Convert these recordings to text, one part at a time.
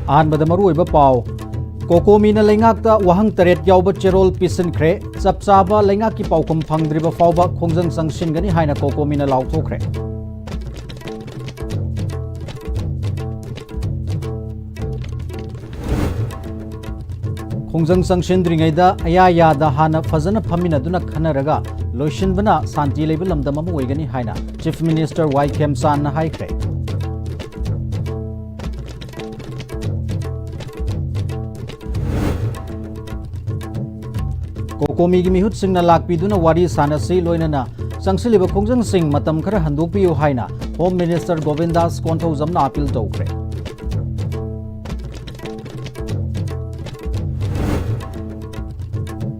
An Badamaru Bapau Kokomina Lengakta Wahang Taret Yauba Cherol Pisan Kre Sapsaba Lengaki Paukum Pangdriba Fauba Kongzang Sangshin Gani Haina Kokomina Lauto Kre Kongzang Sangshin Dringaida Ayaya da Hana Fazana Pamina Duna Kanaraga Loishin Bana Santi Levelam the Mamuigani Haina Chief Minister Wycam San Haikre Kokomi Mihut Sing na Lakpiduna Wadi Sanasi Loinana Sangsiliba Kongzang Sing Matam Kara Handupi Haina Home Minister Govindas Konto Zamna Apil Tokre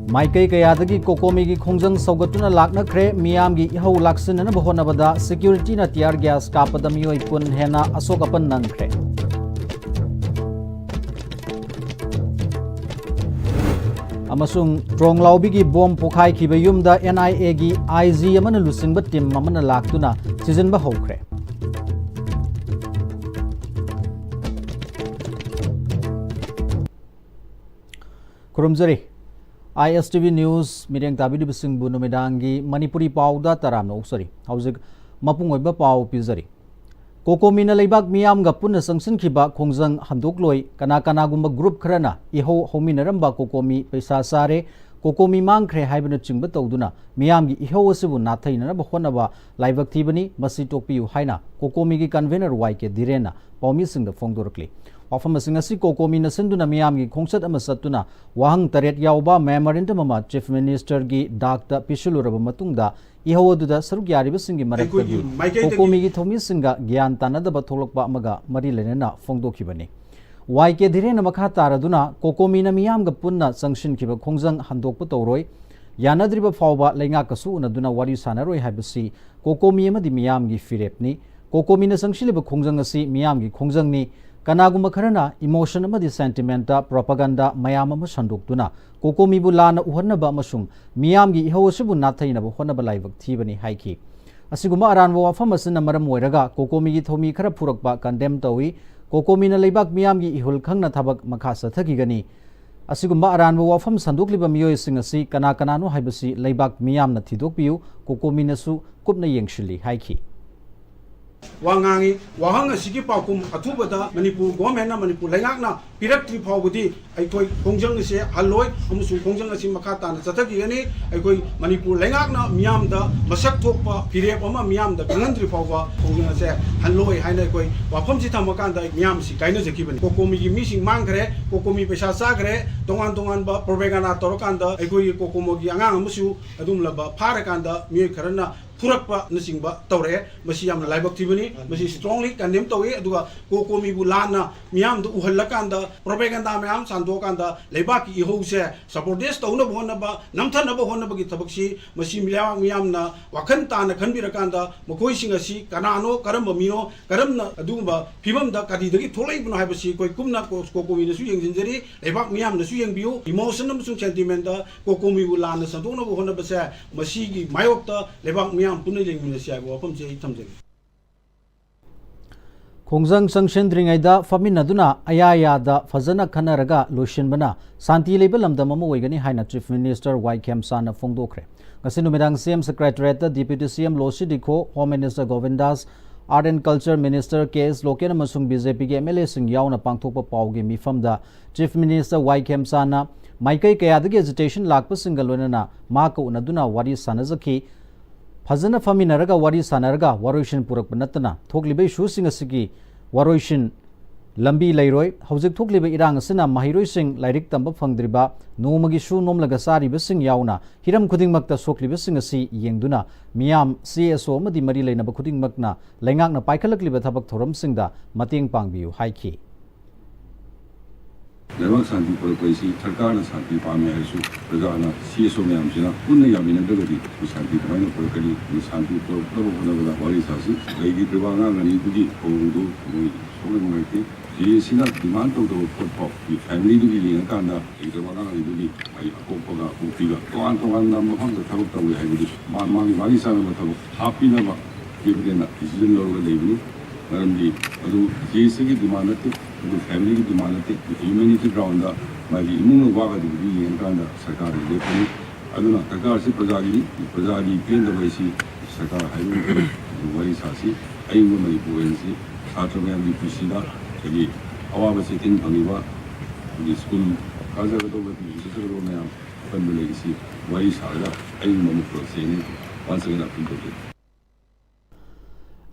Maikai Kayadagi Kokomi Kongzang Sogatuna Lakna Kre Miamgi Ho Laksin and Bahonabada Security na Tiar Gas Kapadamio Ipun Hena Asokapan Nankre Amasung Trong Laubigi Bom Pokai Kibayumda NIA gi IZ Amana Lusing Batim Mamana Laktuna Season Bahokre Kurumzari ISTV News Midang Tabi Bising Bunu Medangi Manipuri Pauda Taram Oksari Hauzik Mapung Oba Pau Pizari Kokomina Lebak Miam Gapuna Sangsin Kiba Kongzang Handukloi Kanagumba Group Krana Iho Hominaramba Kokomi Pesa Sare Kokomi Mangkre Hibana Chingbatoduna Miamgi Iho Sibu Nataina Bahonaba Livak Tibani Masitopi Haina Kokomi Convener Waike Direna Paumising the Fongdorkli Wafamasingasi Kokomi Nasinduna Miamgi Kongsat Amasatuna Wahang Taret Yauba Memorandum Chief Minister Gi Dr. Pishuluraba Matungda Ihoduda Sarugyari Singi Marakagi Kokomi Thomi Singa Gyantana the Batolokba Maga Marilena Fongdokibani Waike Direna Makataraduna Kokomina Miamga Punna Sangshin Kiba Kongzang Handokpatoroi Yanadriba Fauba Lengakasu Naduna Wari Sanaroi Habasi Kokomi Madi Miamgi Firepni Kokomina Sangshiliba Kongzangasi Miamgi Kongzangni Kanaguma Karana emotion amadi sentimenta propaganda mayama masandukduna Kokomi bulana uhanaba masung Miamgi ihawasibu nathaina honaba laibak thibani haiki Asiguma aranwa wafam asina maram oiraga Kokomi gi thomi khara phurakba condemn tawi Kokomi na leibak Miamgi ihul khangna thabak makha sathakigani Asiguma aranwa wafam sandukliba miyoi singasi kana kanano haibasi leibak Miam na thidokpiu Kokomi nasu kupna yengshili haiki Wangangi wahanga sigi paukum atubada Manipur government na Manipur lengakna pirakti phawbudi aikoi kongjang se haloi amusu kongjang asi makata na chathagi ani aikoi Manipur lengakna miyamda masak thokpa pirep ama miyamda gangandri phawba kongjang se haloi haina aikoi wafam si thamakanda miyam si kaina jakibani kokomi gi mising mangkhre kokomi pesa sagre tongan ba propaganda torokanda aikoi kokomo gi angang amusu adumlaba pharakanda mi kharana Purakpa Nasingba Tore, Masiam Libak Tibani, Masi strongly condemn Towe, Dua Kokomi Bulana, Miam to Uhalakanda, Propaganda Miam, Santokanda, Lebaki Ihose, support this Tona Honaba, Namtana Honabaki Tabaksi, Masimia Miamna, Wakanta, Kanbirakanda, Mokoi Singasi, Kanano, Karamamino, Karamna, Adumba, Pimam da Kadidaki, Tolai Habasi, Kumna, Kokomi, the Suyang Zinjeri, Lebak Miam, the Suyang View, emotional sentimenta, Kokomi Bulana, Santona Honabasa, Masigi, Mayopta, Lebak Miam. Kongzang Sangshin Dringaida Faminaduna Ayaya da Fazana Kanaraga Lushin Bana Santi Lebelam the Mamuigani Haina Chief Minister Wycam Sana Fongdokre Kasinu Medang CM Secretariat Deputy CM Loshi Diko Home Minister Govindas Art and Culture Minister KS Loken Masung BJP MLA Sing Yauna Pangtopa Paugi Mifamda Chief Minister Wycam Sana Maikai Kayadagi Agitation Lakpa Singalona Maka Unaduna Wadi Sanazaki Fazana Faminaraga Wari Sanaraga Waroishin Purak Banatana Toklibe Shusing Asigi Waroishin Lambi Lairoi Hauzik Toklibe Irang Sina Mahiroi Sing Lairik Tamba Fangdriba Nomagi Shu Nomlagasari Bissing Yauna Hiram Kuding Makta Sokli Bissing Asi Yengduna Miam CSO Madi Mari Lena Bakuding Makna Lengak na Paikalakli Batabak Thoram Singda Mating Pangbiu Haiki Lemak Santi Polisi, Takana Santi Pamiasu, Regana, CSO Miamsina, Unayam in the Gadi, Santi Pano Polkali, Santi Polo, Warisasi, Lady Privana, and Iguji, Odu, Solomaki, he is in a demand of the pop, the family to be in Kanda, Ivana, Iguji, Akopoga, Ufiga, one number on the top we have this Mami Marisa, happy never given a decision over the evening, and the Jesse demanded family की मानते humanity ground दा मागी इमुंग वागा दिगी ये कांदा सरकार ले पनी अदुना सरकार से प्रजा की केंद्र वैसी सरकार हाइवे वरी सासी अइंग मणिपुर से छात्र में भी पिछला कभी अवाब से तीन पंगीवा स्कूल काजर तो दूसरे में अपन मिलेगी सी वरी सारा अइंग मणिपुर से ने पांच से ना पिंडोगे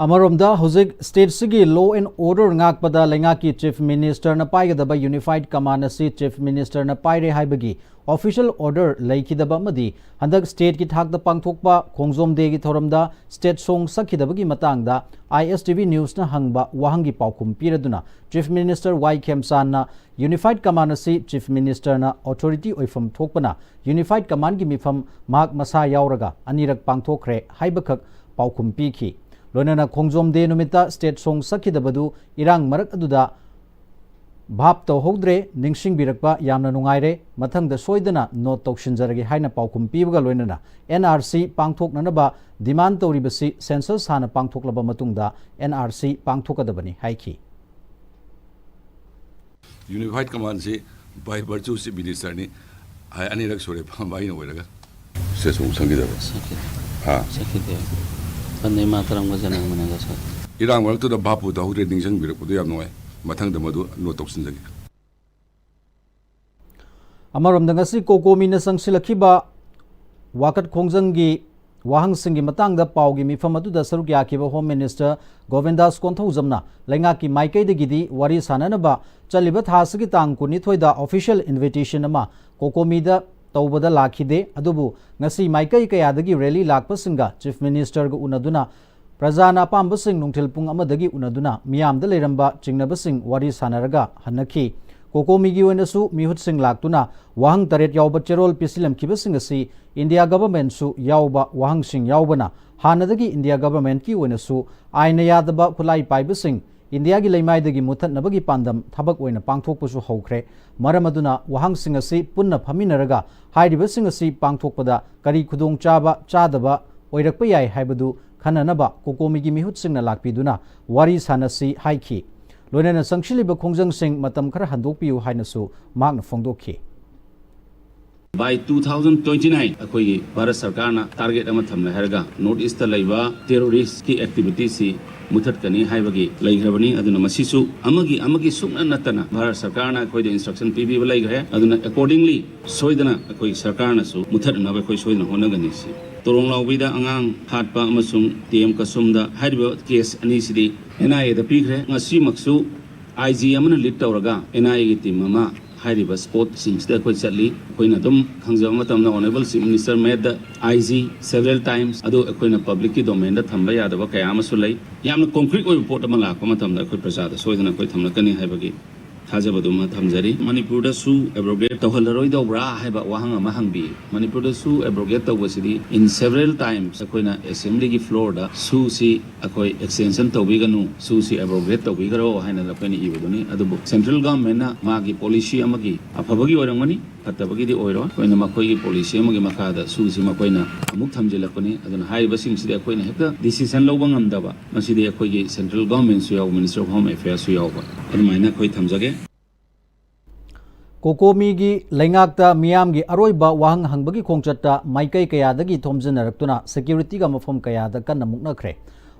अमरोमदा हौजिक स्टेट सिगी law and order ngakpada lengaki chief minister na paigada unified command asi chief minister na paire haibagi official order leikidaba madi handak state ki thakda pangthokpa khongjom de gi thoramda state song sakhidabagi matangda ISTV news na hangba wahangi paukhum piraduna chief minister Y Khemsan na unified command asi chief minister na authority oifam thokpana unified command gi mifam mak masa yauraga anirak pangthokre haibakak paukhum pikhi लोनना खोंजोम दे नुमिता state सोंग सखिदबदु इरांग मरक अदुदा भाप तो होद्रे निंगसिंग बिरकपा यामना नुंगाइरे मथंग द सोइदना नोट तौशिनजरगे हाइना पाउखुम पीबगा लोनना NRC पांगथोकननबा डिमांड तौरिबसी सेंसस हाना पांगथोकलबा मतुंगदा NRC पांगथोकदबनी हाइखी यूनिफाइड कमांड से बाय वर्चू से मिनिस्टर ने हाय अनिरक सोरे बाई न होइरगा से सोंग संगिदबा हां सखिदे पन्ने मातरम गजन मनेगा सर इरांग मरक तो बापु द होरे निंगसिंग बिरकपदु याम नोय मथंग द मदु नोट तौशिनजगे अमरमदंगसी कोकोमीना संगसिलखिबा वाकत खोंजंगी वाहंसिंगी मतंगदा पाउगी मिफम अदुदा सरुक याखिबा होम मिनिस्टर गोविंदास कोंथौजमना लेंगाकी माइकैदगिदी वारी साननबा चलिबा थासगी तांग कुनिथोइदा ऑफिशियल इन्विटेशन अमा कोकोमीदा तौबदा लाखिदे अदुबु ngasi maikai kayadagi rally lakpasinga chief minister ga unaduna prajana pambasing nungthil pung amadagi unaduna miyamda leiramba chingnabasing wari sanaraga hanaki kokomi gi oinasu mihut sing laktuna wahang taret yawba cherol pisilam kibasing asi india government su yawba wahang sing yawbana hanadagi india government ki oinasu aina yadaba khulai paibasing India की लेमाइदगी मुथनबगी पांदम थबक ओइना पांगथोकपसु हौख्रे मरमदुना वहांसिंग असि पुन्ना फमिनरगा हाइरिबसिंग असि पांगथोकपदा करी खुदोंग चाबा चादबा ओइरकप याय हाइबदु खननबा कोकोमीगी मिहुतसिंगना लाकपिदुना वारी सानसी हाइखी लोइना संगशिलिबा खोंजंगसिंग मतम खरा हंदोकपियु हाइनसु मागना फोंदोखी By 2029 अखोई भारत सरकार ना टारगेट अमा थमले हरगा नॉर्थ ईस्ट लाइबा टेररिस्ट की एक्टिविटी सी मुथत कनी हाइबगी लैग्रबनी अदुना मसिसु अमगी सुकना नतना भारत सरकार ना अखोई इंस्ट्रक्शन पीबी लैग्रे अदुना अकॉर्डिंगली सोइदना अखोई सरकार ना सु मुथत ना अखोई सोइदना होनगनी सी तोरोंग लाउबीदा अंगांग हाटपा अमसुंग टीएम कसुमदा हाइबो केस अनी सिदी NIA दा पीग्रे ngasi maksu IG amana lead तौरगा NIA की टीम अमा हाइरिबा स्पोर्ट सिंगसदा अखोई चली अखोइना दुम खंगजब मतमना honourable chief minister made the IG several times अदो अखोइना पब्लिक की डोमेन दा थंबा यादबा कया अमसु लै यामना कॉन्क्रीट ओइ रिपोर्ट अमा लाखो मतमदा अखोइ प्रजादा सोइदना अखोइ थमलकनी हाइबगी थाजबदुमा थमजरी मणिपुरदा सु एब्रोगेट तौहलरोइ दौब्रा हाइबा वाहंग अमा हंगबी मणिपुरदा सु एब्रोगेट तौबसिदी इन सेवरल टाइम्स अखोइना असेंबली की फ्लोर दा सु सी अखोइ एक्सटेंशन तौबिगनु सु सी एब्रोगेट तौबिगरो हाइना लपनी इबदुनी अदुबु सेंट्रल गवर्नमेंट ना मागी पॉलिसी अमगी अफबगी ओरंगनी फतबगी ओइरो कोइना मखोइ की पॉलिसी अमगी मखादा सु सी मखोइना अमुक थमजिलकनी अदुना हाइबसिंग सिदे अखोइना हेक्ता डिसीजन लौबा ngамदबा मसिदे अखोइगी सेंट्रल गवर्नमेंट सु याव मिनिस्टर ऑफ होम अफेयर्स सु यावबा अदुमाइना अखोइ थमजगे कोकोमीगी लेंगाक्ता मियामगी अरोइबा वाहंग हंगबगी खोंगचत्ता माइकै कयादगी थोमजनरक्तुना सिक्युरिटीगा मफम कयादा कन्ना मुक्नखरे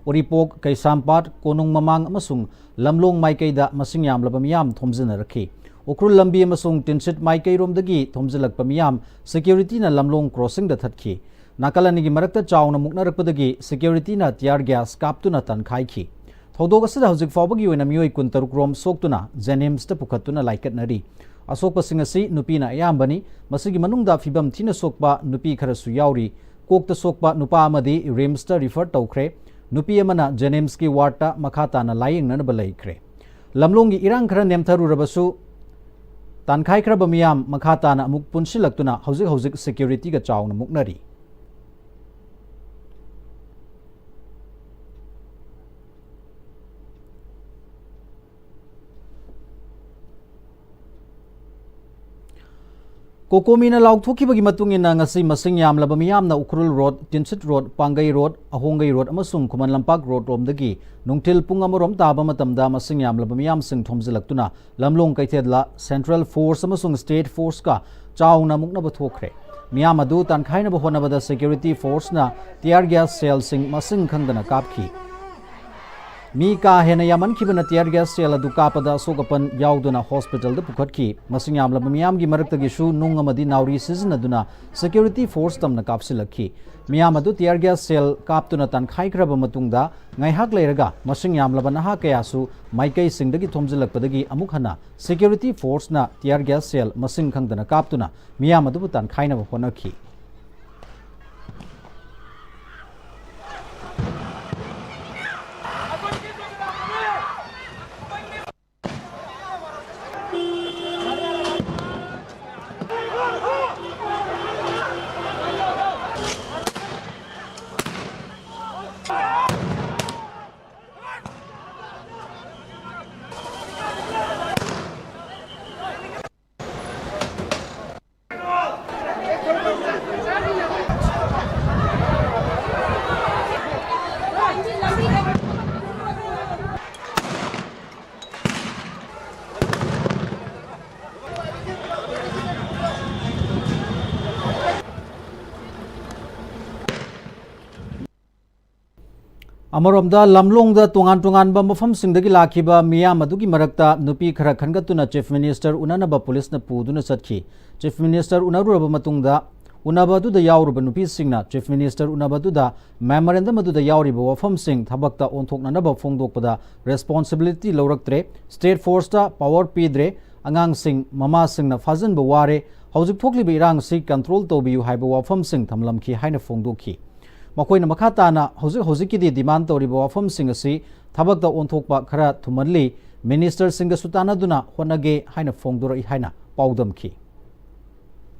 ओरिपोक कैसामपाट कोनुंग ममांग अमसुंग लमलोंग माइकैदा मसिंग यामलबा मियाम थोमजनरखी उक्रुल लंबी अमसुंग टिनसिट माइकै रोमदगी थोमजलकपा मियाम सिक्युरिटीना लमलोंग क्रॉसिंग दा थटखी नाकलनिगी मरक्ता चावना मुक्नरकपदगी सिक्युरिटीना टियर गैस कापतुना तनखाइखी थौदोक असदा हौजिक फावबगी ओइना मियोइ कुंतरुक रोम सोक्तुना जेनिम्स ता पुखत्तुना लाइकटनरी असोकपसिंग असि नुपीना अयाम्बनी मसिगी मनुंगदा फिबम थिना सोकपा नुपी खरसु याउरी कोकता सोकपा नुपा अमदी रिम्स ता रिफर तौख्रे नुपी अमना जेनिम्स की वार्डता मखाताना लायंगनबा लैख्रे लमलोंगी इरांग खरा नेमथरुरबसु तानखाइख्रब मियाम मखाताना अमुक पुनसिलक्तुना हौजिक हौजिक सिक्युरिटी गा चावना मुक्नरी Kokomina lauthokhibagi matungina ngasi masing yamlaba miyamna Ukhrul Road, Tinsit Road, Pangai Road, Ahongai Road amasung Khuman Lampak Road romdagi nungthil pung amarom taba matamda masing yamlaba miyam sing thomjilaktuna lamlong kaithedla Central Force amasung State Force ka chauna mukna bathokre miyam adu tankhaina ba honabada Security Force na tear gas cell sing masing khangdana kapki Mi ka hena yaman khibana tear gas cell adu kapada sokapan yauduna hospital da pukhatki masing yamla miyam gi maraktagi shu nung amadi nauri siznaduna security force tamna kapsilakhi miyam adu tear gas cell kaptuna tan khaikraba matungda ngaihak leiraga masing yamla banaha kaya su maikai singdagi thomjilakpadagi amuk hana security force na tear gas cell masing khangdana kaptuna miyam adu tan khaina honakhi Amaramda lamlongda tungan ba mafam singdagi lakhiba miyam adugi marakta nupi khara khangatuna Chief Minister unanaba police na puduna satki Chief Minister unaruraba matungda unabadu da yawruba nupi singna Chief Minister unabadu da memorandum adu da yawriba wafam sing thabakta onthoknanaba phongdokpada responsibility lawraktre state force ta power pidre angang sing mama singna fajan ba ware hojik thokliba irang si control tobiyu haiba wafam sing thamlamki haina phongdokhi Makoina makhatana hojikidi demand toriba wafam sing asi thabakta onthokpa khara thumanli minister singa sutana duna honage haina phongdora haina paudamki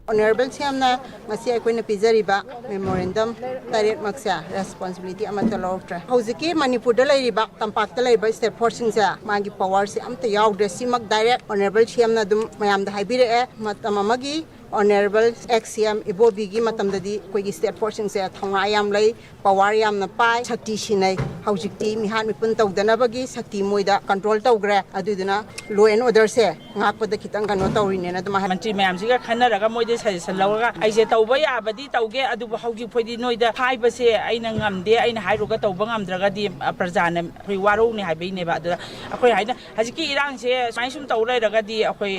Honorable Siamna ngasi aikoina pizariba memorandum target maksa responsibility amata lawtra hojiki Manipur da lairiba tampak da lairiba state force singsa magi power si amta yawdre simak direct Honorable Siamna dum mayam da haibire matamamagi Honorable XCM Ibobigi matamdadi koigi state force singsa thonga yam lay power yam na pai sakti sinai hojikti mihan mipun tawdanabagi sakti moida control tawgre aduduna law and order se ngakpada kitang kano tawrine na dum Mantri mayam siga khanaraga moide suggestion lawraga aise tawba yabadi tawge adu hauji phodi noida haibase aina ngamde aina hairuga tawba ngamdraga di prajana phoi waro ni haibai ne ba adu akhoi haina hajiki irang se sai sum tawrairaga di akhoi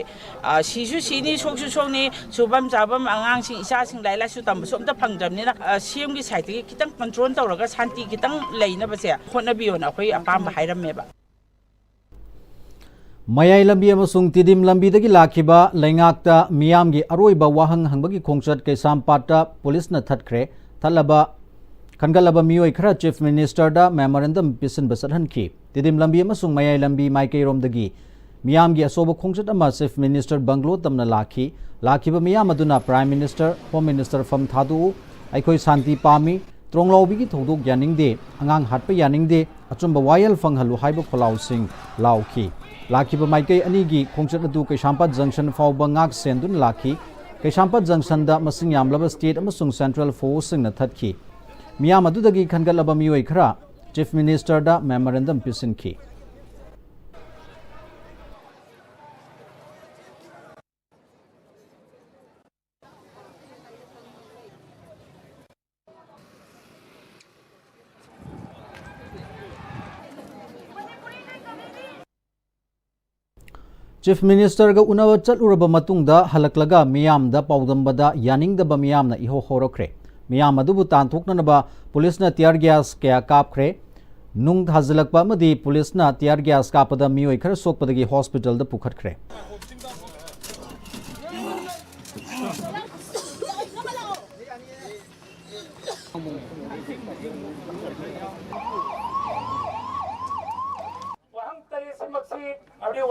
sisu sini soksu sokni subam jabam angang sing isa sing laila su tam som ta phangdamni na CM gi site gi kitang control tawraga santi kitang leina base khona bion akhoi apam hairamme ba Mayai lambi amasung tidim lambi dagi lakhiba laingakta miyamgi aroiba wahang hangbagi khongchat Kaisampata police na thatkhre thalaba khangalaba miyoi khara Chief Minister da memorandum pisin basathanki tidim lambi amasung mayai lambi maikai romdagi miyamgi asoba khongchat ama Chief Minister Banglo tamna lakhiba miyam aduna Prime Minister Home Minister fam thadu aikoi santi pami tronglawbi gi thodok yaningde angang hatpa yaningde achumba wayal fanghalu haiba kholau sing lauki Lakiba Maikai Anigi Khongchat adu Kaisampat Junction fawba ngak sendun laki Kaisampat Junction da masing yamlaba state amasung Central Force sing na thatki miyam adudagi khangalaba miyoi khara Chief Minister da memorandum pisinki Chief Minister ga unawa chaluraba matungda halaklaga miyam da paudambada yaningdaba miyam na iho horokre miyam adubu tanthoknanaba police na tear gas kaya kapkhre nung hazilakpa amadi police na tear gas kapada miyoi khara sokpadagi hospital da pukhatkhre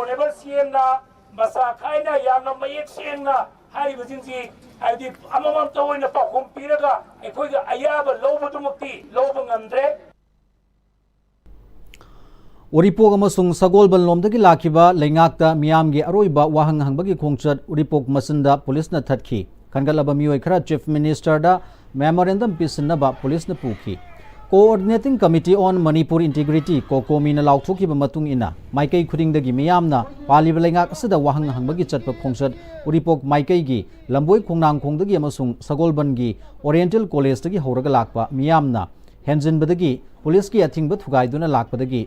Honorable CM na masa kaina yamna mayek CM na hari bujinsi hari amamam tawai na pakum piraga ekoi ga ayaba lobo tumukti lobo ngamdre Uripok amasung sagol banlom dagi lakiba lengakta miyamgi aroiba wahang hangbagi khongchat Uripok masinda police na thatki kangalaba mioi khara chief minister da memorandum pisinaba police na puki coordinating committee on Manipur integrity kokomi na lauthoki ba matung ina maikai khuding dagi miyamna paliba lengak asida wahang hangbagi chatpa khongchat Uripok maikai gi lamboi khongnang khongdagi amasung sagol bangi oriental college dagi horaga lakpa miyamna henjin badagi police ki athing ba thugai duna lakpadagi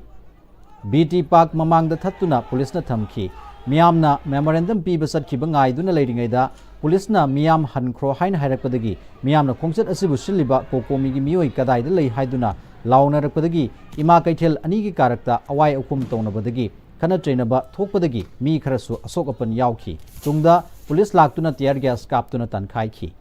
BT Park mamang da thattuna police na thamki miyamna memorandum pi basat ki bangai duna leiringai da police na miyam hankhro hain hairakpadagi miyamna khongchat asibu siliba kokomi gi mioi kadai da lei haiduna launa rakpadagi ima kaithel ani gi karakta awai akum tawna badagi kana traina ba thokpadagi mi kharasu asok apan yauki tungda police laktuna tear gas kaptuna tankhai ki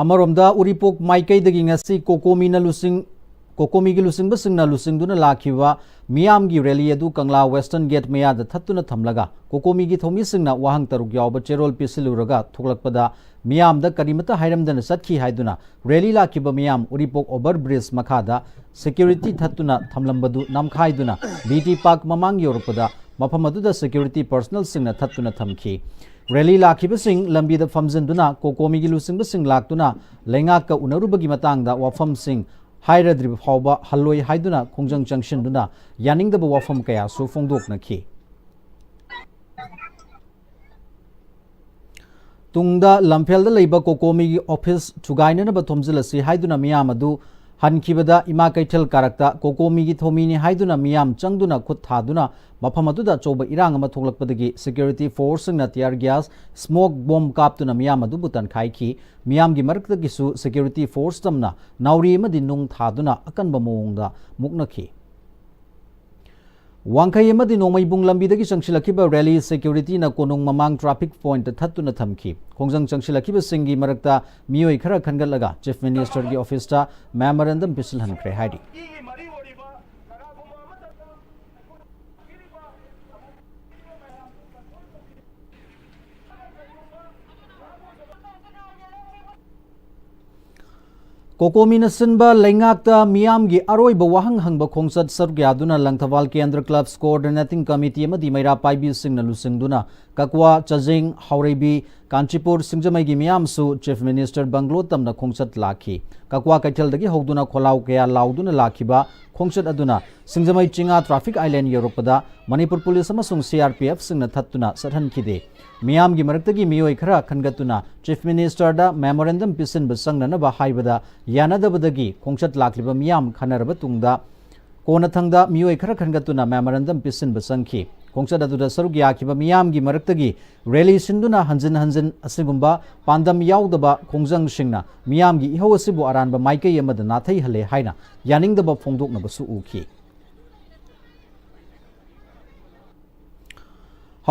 Amaromda Uripok maikai dagi ngasi kokomi gi lusing basing na lusing duna lakhiwa miyam gi rally adu Kangla Western Gate meya da thattuna thamlaga kokomi gi thomi singna wahang taruk yawba cherol pisiluraga thoklakpada miyam da karimata hairamdana satki haiduna rally lakhiba miyam Uripok over bridge makhada security thattuna thamlambadu namkhaiduna BT Park mamang yorpada mafamadu da security personnel singna thattuna thamki Rally lakibasing lambi da famjinduna kokomi gi lusing basing laktuna lengak ka unarubagi matangda wafam sing hairadrib hawba halloi haiduna khongjang junction duna yaning da wafam kaya su fongdok nakhi tungda lamphel da leiba kokomi gi office chugaina na ba thomjilasi haiduna miyam adu hankibada ima kaithel karakta kokomi gi thomini haiduna miyam changduna khut thaduna maphamadu choba irang ama thoklakpadagi security force na tear gas smoke bomb kaptuna miyam adu butan khaiki miyam gi marakta gisu security force tamna nauri amadi nung thaduna akanba mongda muknakhi Wangkai amadi nongmai bung lambi dagi changsilakiba rally security na konung mamang traffic point thattuna thamki khongjang changsilakiba singi marakta mioi khara khangalaga chief minister gi office ta memorandum pisil hankre haidi Kokomi na sinba lengakta miyam gi aroi ba wahang hangba khongsat sargya duna langthawal kendra clubs coordinating committee amadi maira paibi sing na lusing duna kakwa chajing haurebi kanchipur singjamai gi miyam su chief minister banglo tamna khongsat lakhi kakwa kaithel dagi hogduna kholau kaya lauduna lakhiba khongsat aduna singjamai chinga traffic island europada manipur police amasung CRPF singna thattuna sathan khide miyam gi maraktagi mioi khara khangatuna chief minister da memorandum pisin basangna na ba haibada yanadabadagi khongsat lakliba miyam khanaraba tungda konathangda mioi khara khangatuna memorandum pisin basangki khongsat aduda sarugya khiba miyam gi maraktagi rally sinduna hanjin asigumba pandam yaudaba khongjang singna miyam gi iho asibu aranba maikai amada nathai hale haina yaningdaba phongdokna basu ukhi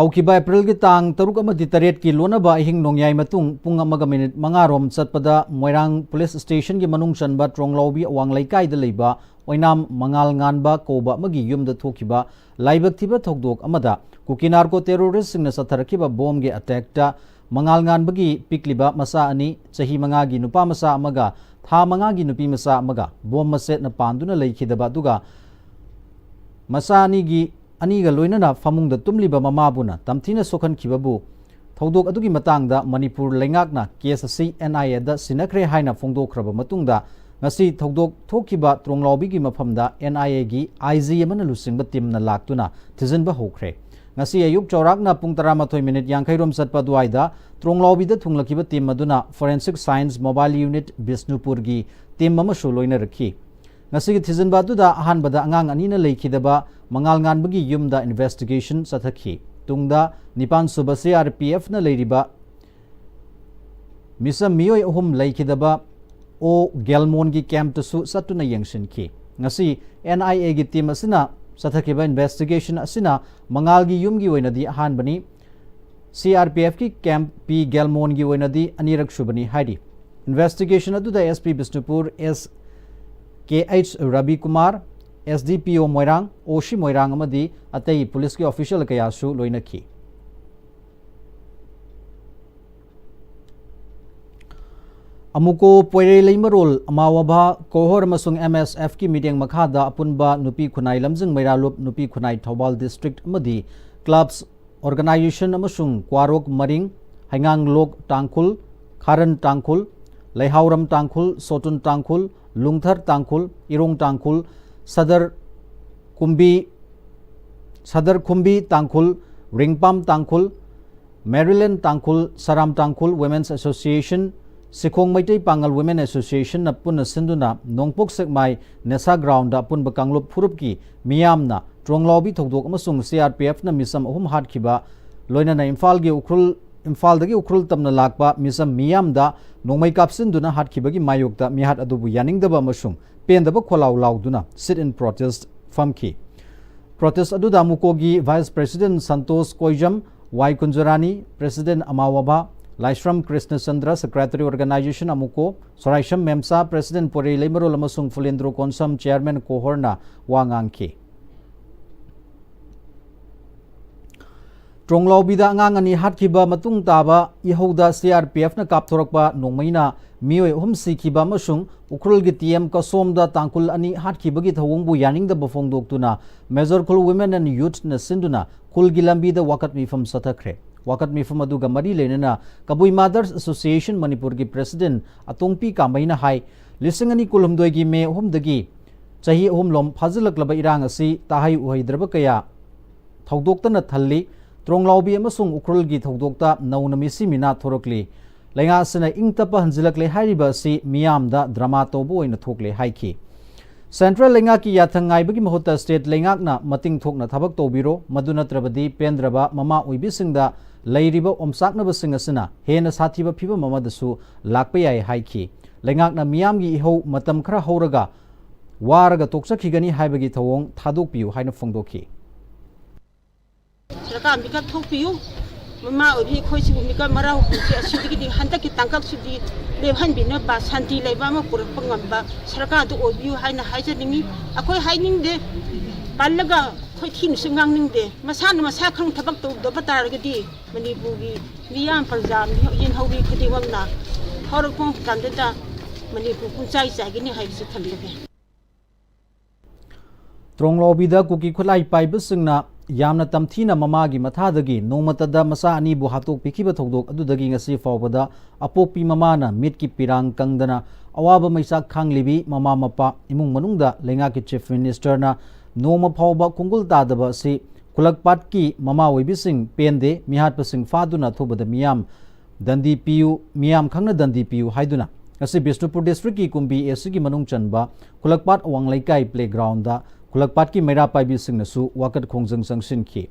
Haukiba April ki tang taruk amadi taret ki lonaba hing nongyai matung pung amaga minute mangarom chatpada Moirang police station ki manung chanba tronglaubi awang laikai da leiba oinam mangal nganba koba magi yumda thokiba laibak thiba thokdok amada kukinar ko terrorist singna satharakiba bomb ge attack ta mangal nganbagi pikliba masa ani chahi manga gi nupa masa amaga tha manga gi nupi masa amaga bomb maset na panduna leikhidaba duga masa ani gi Aniga loinana famung da tumliba mamabuna tamthina sokhan kibabu thodok adugi matangda Manipur lengakna case asi NIA da sinakre haina phongdokraba matungda ngasi thodok thokiba tronglaubi gi maphamda NIA gi IG amana lusingba timna laktuna thizinba hokre ngasi ayuk chaurakna pung 13 minute yankhairom satpa duaida tronglaubi da thunglakiba tim maduna forensic science mobile unit Bisnupur gi tim mama sholoina rakhi ngasi gi thizinba du da ahanbada angang anina leikhidaba mangal nganbagi yumda investigation sathakhi tungda nipan suba CRPF na leiriba misa mioi ahum leikhidaba o gelmon gi camp tasu satuna yangshin ki ngasi NIA gi team asina sathakiba investigation asina mangal gi yum gi oinadi ahan bani CRPF ki camp P gelmon gi oinadi anirak shubani haidi investigation adu da SP Bisnupur KH Rabi Kumar SDPO Moirang Oshi Moirang amadi atai police ki official kaya su loinaki Amuko poire leimarol amawaba kohor masung MSF ki meeting makhada apunba nupi khunai lamjing mairalup nupi khunai Thobal district amadi clubs organization amasung kwarok maring hangang lok tangkhul kharan tangkhul leihauram tangkhul sotun tangkhul lungthar tangkhul irong tangkhul sadar kumbi tangkhul ringpam tangkhul Maryland tangkhul saram tangkhul women's association Sikhong Maitai Pangal Women Association na pun sinduna nongpok sekmai nesa ground da pun bakanglup phurupki miyamna tronglawbi thokdok amasung CRPF na misam ahum hat khiba loina na Imphal dagi ukrul tamna lakpa misam miyamda nongmai kapsinduna hat khibagi mayokta mihat adubu yaningdaba amasung pendaba kholaw lawduna sit in protest famki protest aduda mukogi Vice President Santos Koijam Y Kunjurani President Amawaba Laishram Krishna Chandra Secretary Organization Amuko Soraisham Memsa President Pore Leimarol amasung Fulendro Konsam Chairman Kohorna Wangangki Tronglawbida angangani hatkiba matung taba ihoda CRPF na kapthorokba nongmaina mioi humsi kiba amasung ukrulgi TM kasomda tangkul ani hatkibagi thawongbu yaningda bafongdoktuna Major Kul Women and Youth na sinduna kulgi lambida wakat mifam sathakre Wakat mifam aduga mari lenana Kabui Mothers Association Manipur ki President Atongpi Kamaina hai lisingani kulumdoi gi me humdagi chahi humlom phazilak irang asi tahai uhaidraba kaya thawdoktana thalli Tronglawbi amasung ukrul gi thawdokta nauna misi mina thorokli lenga sena ingtapa hanjilakle hairiba asi miyamda drama tobo oina thokle haiki Central lenga ki yathangai bagi mahota state lengak na mating thokna thabak tobiro maduna trabadi pendraba mama uibisingda leiriba omsakna basing asina hena sathiba phiba mamadasu lakpa yai haiki lengak na miyamgi iho matam khara horaga waraga toksakhigani haibagi thawong thadok piu haina phongdoki Saraka ambika thokpiu mama obi khoisi bumika marau buti asidi di hanta ki tangkap sudi lebhan bina ba santi leiba ma pur pangamba saraka du obi haina haija ningi akoi haining de pallaga khoi thin singang ning de masana masa khang thabak to do batar ga di mani bugi miyam parjam yin hobi khadi wamna horok pong kandeta mani bu kunchai chai gi ni haisi thalebe Tronglawbida kuki khulai paibasingna Yamna tamthina mamagi mathadagi nomatada masa ani bu hatok pikiba thokdok adudagi ngasi fawbada apopi mamana mitki pirang kangdana awaba maisa khanglibi mama mapa imung manungda lenga ki chief minister na noma phawba kungul tadaba si kulakpat ki mama webising pende mihat pasing faduna thobada miyam dandi piu miyam khangna dandi piu haiduna ngasi Bishnupur district ki kumbi esigi manung chanba kulakpat wanglaikai playground da Kulakpat ki Meira Paibi Singnasu Wakat Khongjang Sangshin ki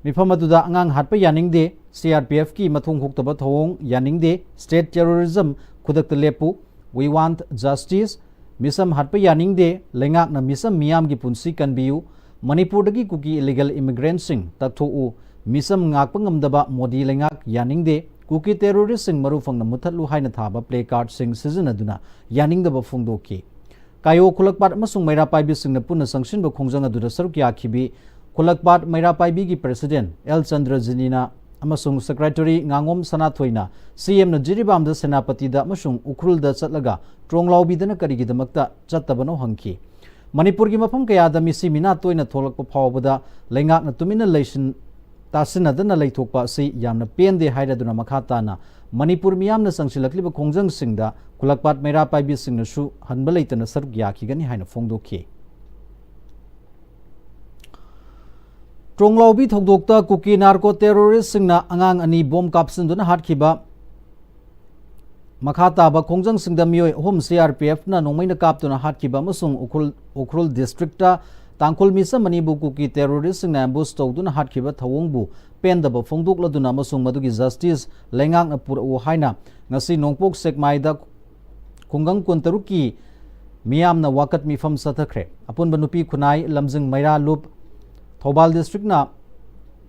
Mifamaduda Angang Hatpa Yaningde CRPF ki Mathung Hoktaba Thawong Yaningde State Terrorism Kudak Lepu We Want Justice Misam Hatpa Yaningde Lengak na Misam Miyam ki Punsi Kanbiu Manipur dagi kuki illegal immigrants sing Taktho Misam Ngakpa Ngamdaba Modi Lengak Yaningde Kuki terrorist sing Marufang na Muthatlu Haina Thaba Placard sing Sizinaduna Yaningdaba Fungdoki Kayo Kulakpat Masung Meira Paibi Singna Puna Sangshin ba Khongjang aduda saruk yakhibi Kulakpat Meira Paibi gi President L Chandra Jinina Amasung Secretary Ngangom Sanathoina CM na Jiribam da Senapati da Amasung Ukrul da chatlaga Tronglawbi dana karigi damakta chattabano hangki Manipur gi mafam kaya da misi mina toina tholakpa phawbada lengak na tumina leisin tasinadana leithokpa si yamna pende hairaduna makhatana Manipur miyamna sangsilakliba Khongjang singda Kulakpat Meira Paibi Singnasu hanbalaitana saruk yakhigani haina phongdokhi Tronglawbi thokdokta kuki narco terrorist singna angang ani bomb kapsinduna hatkhiba makhata ba Khongjang singda mioi home CRPF na nongmaina kaptuna hatkhiba amasung ukrul district ta Tangkul misa manibu kuki terrorist singna ambush tawduna hatkhiba thawongbu pendaba phongdokladuna amasung madugi justice lengang na puru haina ngasi nongpok sekmaida Khungang Kuntaruki miyamna wakat mifam sathakre apunba nupi khunai lamjing Meira Lup Thobal district na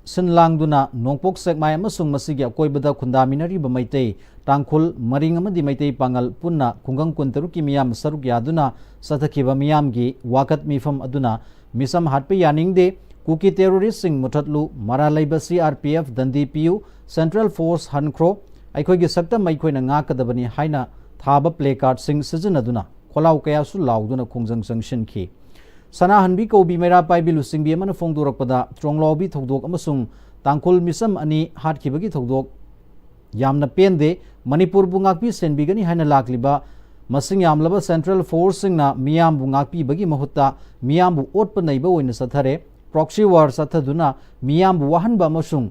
sinlangduna nongpok sekmai amasung masigi akoibada khundaminari ba Maitai Tangkhul maring amadi Maitai Pangal punna Khungang Kuntaruki miyam saruk yaduna sathakhiba miyamgi wakat mifam aduna misam hatpe yaningde kuki terrorist sing muthatlu maralaiba CRPF dandi piu Central Force Hankro aikhoigi sakta maikhoina ngakadabani haina thaba play card sing season aduna kholau kaya su lauduna khongjang junction ki sana hanbi ko bi mera pai bi lu sing bi man phong durak pada tronglo bi thodok amasung tangkhul misam ani hat ki bagi thodok yamna pende manipur bungak pi sen bi gani haina lakliba masing yamlaba central force na miyam bungak pi bagi mahutta miyam bu ot pa naiba oina sathare proxy war sathaduna miyam bu wahan ba masung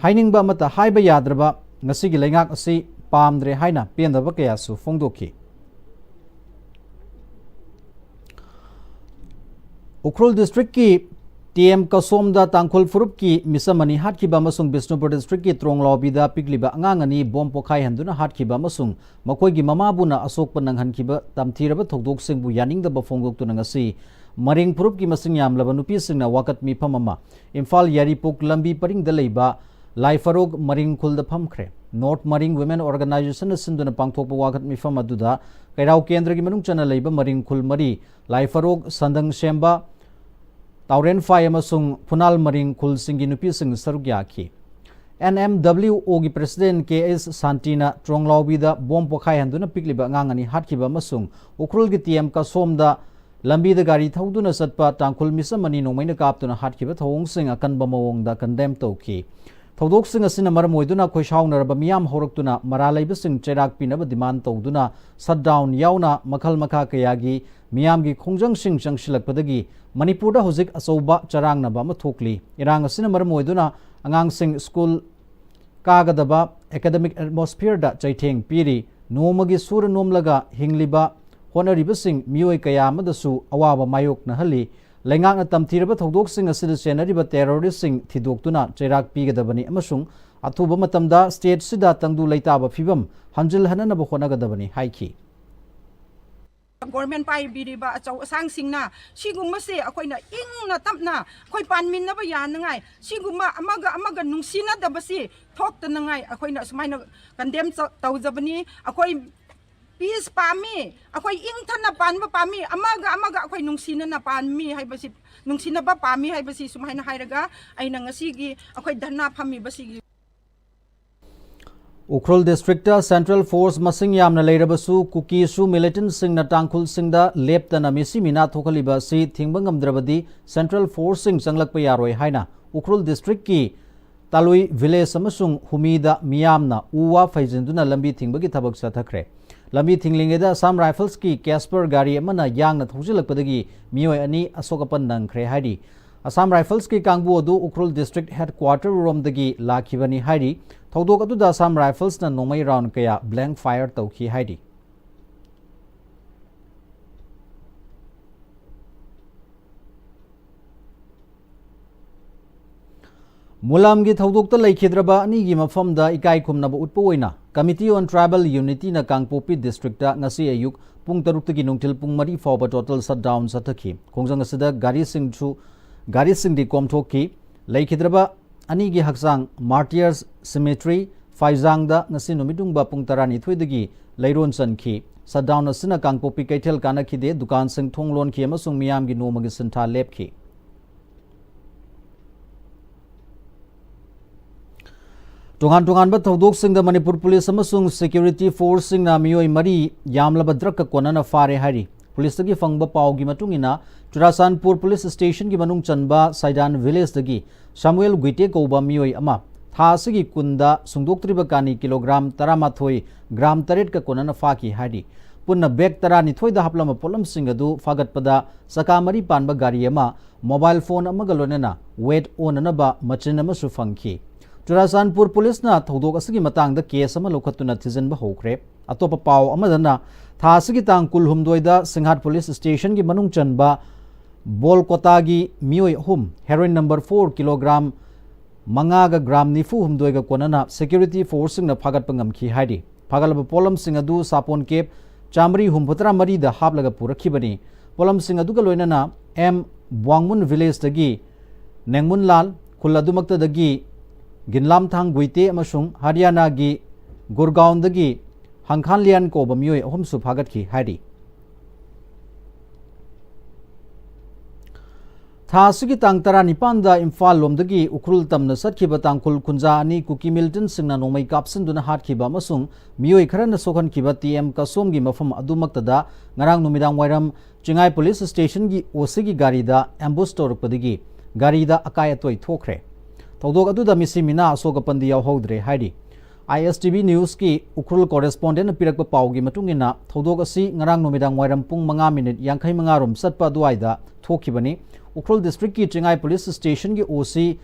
haining ba mata haiba yadraba ngasi gi lengak asi pamdre haina pendaba kaya su fongdoki Ukhrul district ki TM Kasomda Tangkhul Furup ki misamani hat ki ba masung Bisnupur district ki Tronglaw bida pikliba angangani bom pokhai handuna hat ki ba masung makoi gi mama buna asok panang han ki ba tamthiraba thokdok sing bu yaning da ba fongdok tu ngasi Maring Furup ki masing yam laba nupi sing na wakat mi phamama Imphal Yaripok lambi paring da leiba Laifarog Maring Khul da phamkhre North Maring Women Organization sinduna pangthokpa wakat mi pham aduda Kairau Kendra ki manung chana leiba Maring Khul mari Laifarog Sandang Shemba Tauren Fai amasung Punal Maring Khul singi nupi sing sarugya ki NMWO gi President KS Santina Tronglaw bida bom pokhai handuna pikliba ngangani hatkiba amasung Ukhrul gi TM Kasomda lambi da gari thauduna satpa Tangkhul misamani nongmaina kaptuna hatkiba thawong sing akanba mawongda condemn tawki Thodok sing asina maram oiduna khoishaunaraba miyam horaktuna maralaiba sing cherak pinaba demand tawduna shutdown yauna makhal makha kayagi miyam gi khongjang sing changsilakpadagi Manipur da hozik asoba charang na ba ma thokli irang asina maram oiduna angang sing school kagadaba academic atmosphere da chaitheng piri nomagi sur nomlaga hingliba honariba sing mioi kaya madasu awaba mayok na hali Lengak na tamthiraba thodok sing asida senariba terrorist sing thidoktuna cherak pigadabani amasung athuba matamda state sida tangdu leitaba phibam hanjil hanana ba khonagadabani haiki Government pai biriba achau sang singna siguma se akoina ingna tapna khoi panmin na ba yanangai siguma amaga nungsina dabasi thokta nangai akoina sumaina condemn tawjabani akoi peace pami akoi ingthana panba pami amaga akoi nungsina na panmi haibasi nungsina ba pami haibasi sumaina hairaga aina ngasigi akoi dhanna phami basigi Ukhrul district Central Force masing yamna leirabasu kuki su militant sing na Tangkhul sing da leptana misi mina thokaliba si thingbangam drabadi Central Force sing changlakpa yaroi haina Ukhrul district ki Talui village amasung humida miyamna uwa faijinduna lambi thingbagi thabak sathakre lambi thinglingeda Assam Rifles ki Casper gari amana yangna thojilakpadagi mioi ani asokapan nangkhre haidi Assam Rifles ki kangbu adu Ukhrul district headquarter romdagi lakhibani haidi Thodok adu da Assam Rifles na nomai round kaya blank fire tawki haidi Mulam gi thodok ta laikhidraba ani gi mafam da ikai khumna ba utpo oina Committee on Tribal Unity na Kangpopi district da ngasi ayuk pung taruk ta gi nungtil pung mari fawba total shutdown sathaki khongjang asida gari sing di komthoki laikhidraba ani gi haksang Martyrs Cemetery Faizang da ngasi numidung ba pung tarani thoidagi leiron sanki shutdown asina Kangpopi kaithel kana khide dukan sing thonglon ki amasung miyam gi nomagi sintha lepki Tungan ba thodok sing da Manipur Police amasung Security Force sing na mioi mari yamlaba drak konana fare hari Police tagi fangba pau gi matungina Churasanpur Police Station gi manung chanba Saidan Village tagi Samuel Guite ko ba mioi ama tha sigi kunda sungdoktriba kani kilogram 13 gram 8 ka konana fa ki hari punna bag 12 da haplama polam sing adu fagat pada sakamari panba gari ama mobile phone amaga lonena weight on na ba machin ama su fangki Churasanpur Police na thodok asigi matang da case ama lokhatuna thijan ba hokre atopa pau amadana tha asigi tang kulhumdoi da Singhat Police Station gi manung chanba Bolkota gi mioi hum heroin number 4 kilogram mangaga gram nifu humdoi ga konana security force na phagat pangam khi haidi phagalaba polam singadu sapon kep chamri humputra mari da haplaga purakhibani polam singadu ga loinana M Bwangmun village dagi Nengmun Lal khuladumakta dagi Ginlam Thang Guite amasung Haryana gi Gurgaon dagi Hangkhan Lian ko ba mioi ahum su phagat khi haidi Tha sigi tang tara nipanda Imphal lomdagi ukrul tamna satkhiba tangkul kunja ani Kuki Milton singna nongmai kapsin duna hatkhiba amasung mioi kharana sokhan khiba TM Kasomgi mafam adumaktada ngarang numidang wairam Chingai Police Station gi OC gi gari da ambush torpadagi gari da akai atoi thokre tawdok adu da misi mina asoka pandi yaw hodre haidi ISTV News ki ukrul correspondent pirakpa paugi matungina tawdok asi ngarang numidang wairam pung 5 minute yangkhai mangarum satpa duaida thokhibani Ukhrul District ki Chingai Police Station ki OC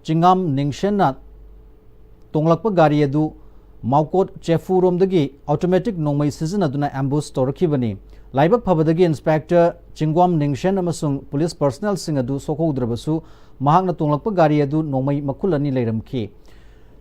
Chingam Ningshen na tonglakpa gari adu Maukot Chefu romdagi automatic nongmai season aduna ambush torkhibani laibak phabadagi Inspector Chingwam Ningshen amasung police personnel sing adu sokoudrabasu mahakna tonglakpa gari adu nongmai makulani leiramki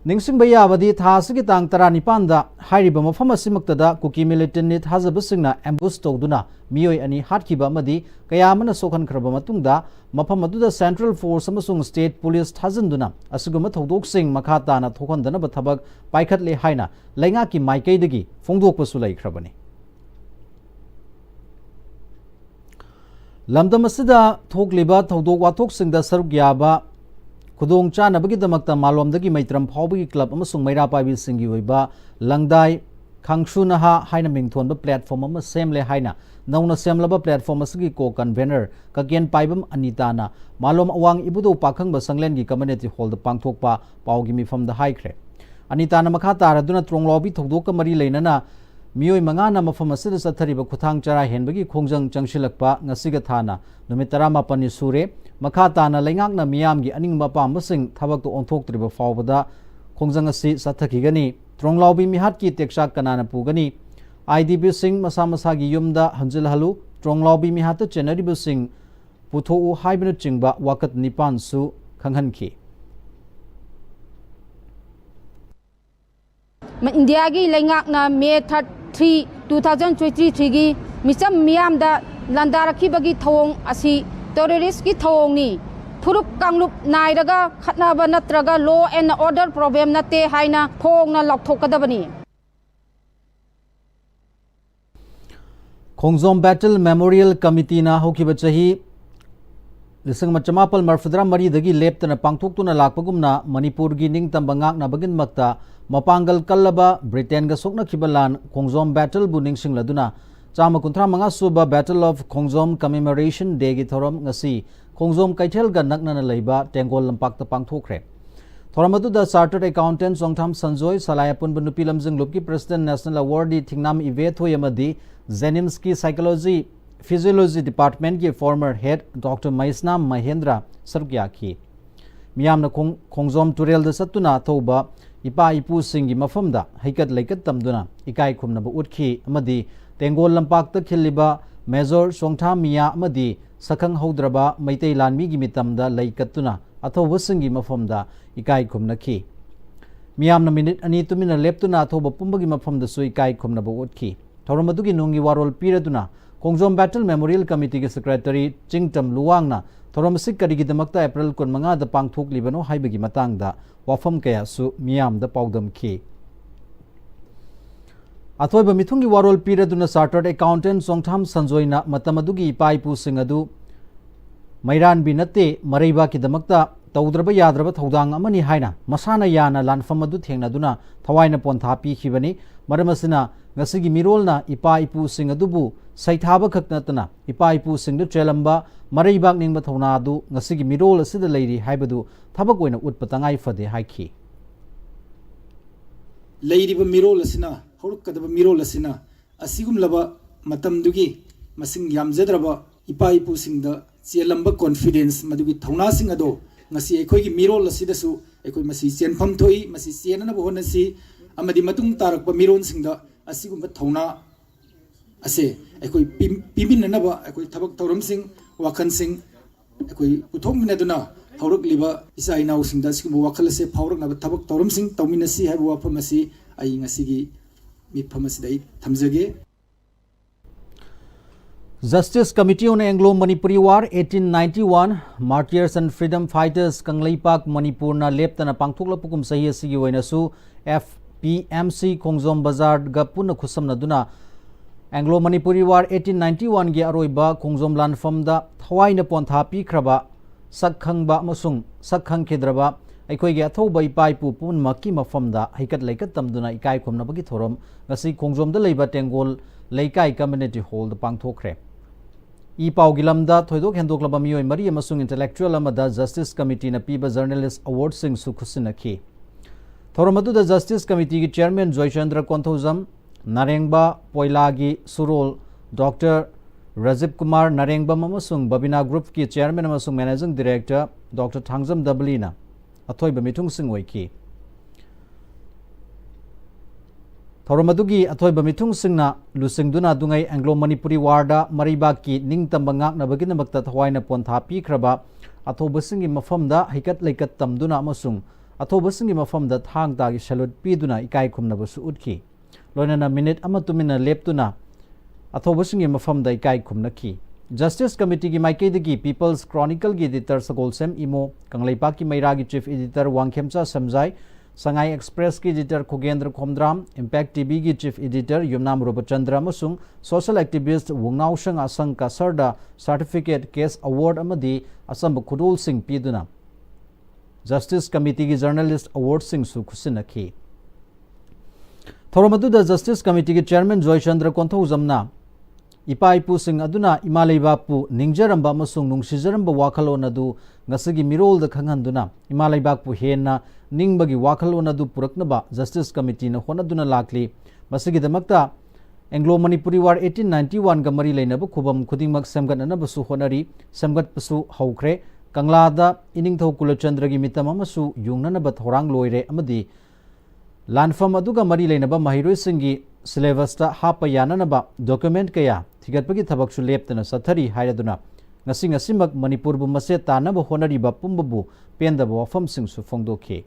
Ningsing bayabadi thasigi tang tara nipanda hairiba mafam asimaktada Kuki Militant ni thazabasingna ambush tawduna mioi ani hatkiba amadi kayamana sokhan khraba matungda mafam aduda Central Force amasung State Police thazanduna asuguma tawdoksing makhata na thokhandana bathabak paikhatle haina lainga ki maikaidagi phongdokpasu laikhrabani lamdam asida thokliba tawdok wathoksingda saruk yaba Kudong Chana Bagidamata Malomdagi Maitram Hobby Club amasung Maira Pabi Singi Wiba Langdai Kangsunaha Haina Mingthon ba platform ama semle haina nauna semlaba platform asigi ko convener Kagen Paibam Anitana Malom Awang Ibudo Pakhang ba Sanglen gi community hall da pangthokpa paugi mi from the high cre Anitana Makata Raduna Trong Lobby Thokdoka Mari Leinana Mioi Mangana mafam asida sathariba Kuthang Chara Henbagi Khongjang Changshilakpa ngasiga thana numit 18 ni sure Makhatana Lengakna Miyamgi Aning Mapambasing Thabak to Onthok Triba Fawbada Khongjangasi Sathakigani Tronglaubi Mihatki Tekshak Kanana Pugani IDB Singh Masamasagi Yumda Hanjil Halu Tronglaubi Mihata Chenaribu Singh Putho Haibinu Chingba Wakat Nipan Su Khanghanki India gi Lengakna May 3 2023 gi Misam Miyamda Landarakhi bagi thawong asi terrorist ki thawong ni Thurup Kanglup Nairaga Khatnaba Natraga law and order problem nate haina phong na lokthokadabani Khongjom Battle Memorial Committee na hokiba chahi lisang machamapal marfudra mari dagi leptana pangthoktuna lakpagumna Manipur gi ningtamba ngakna bagin makta mapangal kallaba Britain ga sokna kibalan Khongjom Battle bu ningsing laduna Chama kunthra manga suba Battle of Khongjom Commemoration Day gi thoram ngasi Khongjom Kaithel ga nakna na leiba Tengol lampak ta pangthokre thoram adu da Chartered Accountant Songtham Sanjoy Salayapun Bunupi Lamjing Lupki President National Award di Thingnam Ive Thoyamadi Zenimski Psychology Physiology Department ki former head Dr. Maisna Mahendra Sarukyaki Miyamna Khongjom Turel da satuna thoba ipa ipu singi mafamda haikat laikat tamduna ikai khumna ba utkhi amadi Tengol lampak ta khiliba Major Songtha Miya amadi sakhang haudraba Maitei Lanmi gi mitamda laikatuna athoba singi mafamda ikai khumna khi Miyamna minute ani tumina leptuna athoba pumbagi mafamda su ikai khumna ba utkhi thoramadugi nungi warol piraduna Khongjom Battle Memorial Committee ki Secretary Chingtam Luwangna thoramasik karigi damakta April 15 da pangthok libano haibagi matangda wafam kaya su miyam da paudam khi Athoiba mithungi warol piraduna Chartered Accountant Songtham Sanjoyna matamadugi ipaipu singadu Mairan binate Maraiba ki damakta taudraba yadraba thodang amani haina masana yana lanfam adu thengnaduna thawaina pontha pi khibani maramasina ngasigi mirolna ipaipu singadubu saithaba khaknatana ipaipu singdu chelamba Maraibak ningba thona adu ngasigi mirol asida leiri haibadu thabak oina utpatangai fade haikhi leiriba mirol asina horukadaba mirol asina asigum laba matamdugi masing yamjadraba ipaipu singda chelamba confidence madugi thona sing ado ngasi ekoi gi mirol asida su ekoi masi chenpham thoi masi chenana bohonasi amadi matung tarakba miron singda asigumba thona ase ekoi piminanaba ekoi thabak thoram sing wakhan sing ekoi puthongminaduna haurakliba isa inau singda sigumba wakhal ase phauraknaba thabak thoram sing tawminasi haibu wafam asi ai ngasigi mifam asidai thamjage Justice Committee on Anglo-Manipuri War 1891 Martyrs and Freedom Fighters Kangleipak Manipur na leptana pangthokla pukum sahi asigi oinasu FPMC Khongjom Bazar ga puna khusamna duna Anglo-Manipuri War 1891 gi aroiba Khongjom lanfamda thawaina pontha pi khraba sak khangba amasung sak khang khidraba aikhoi ge athoba ipai pu pun makki mafamda haikat leikat tamduna ikai khomna bagi thorom ngasi khongjom da leiba tengol leikai community hall da pangthokre I pau gilamda thoidok hendok laba mioi mari amasung intellectual amada justice committee na piba journalist award sing sukhusinakhi thoromadu da justice committee gi chairman Joy Chandra Konthojam Narengba Poilagi Surol Dr. Rajib Kumar Narengba amasung Babina Group ki chairman amasung managing director Dr. Thangjam Dablina athoiba mithung sing oiki Thoramadugi athoiba mithung singna lusingduna dungai Anglo Manipuri warda mariba ki ningtamba ngakna baginamakta thwaina pontha pi khraba athoba singi mafamda hikat leikat tamduna amasung athoba singi mafamda thangta gi salut piduna ikai khumna basu utki loinana minute amatumina leptuna athoba singi mafamda ikai khumna ki Justice Committee ki maikei People's Chronicle ki editor Sagolsem Imo Kangleipa ki Maira ki chief editor Wangkhemcha Samjai Sangai Express ki editor Khogendra Khomdram Impact TV ki chief editor Yumnam Robachandra amasung social activist Wungnau Sang Asang Kasarda certificate case award amadi asamba khudul sing piduna Justice Committee ki journalist award sing su khusinakhi Thoromadu da Justice Committee ki chairman Joy Chandra Konthojamna Ipai pu sing aduna imalaiba pu ningjaramba amasung nungsijaramba wakhalon adu ngasigi mirol da khanghanduna imalaiba pu henna ningbagi wakhalon adu puraknaba Justice Committee na honaduna lakli masigi damakta Anglo Manipuri War 1891 ga mari leinaba khubam khudingmak samgatna basu honari samgat pasu haukhre Kanglada iningthau Kulachandra gi mitam amasu yungnana ba thorang loire amadi Lanfam aduga mari leinaba mahiroi singi syllabus ta hapa yananaba document kaya thigatpagi thabaksu leptana sathari hairaduna ngasimak Manipur bu mase tanaba honari ba pumbabu pendaba wafam sing su phongdokhe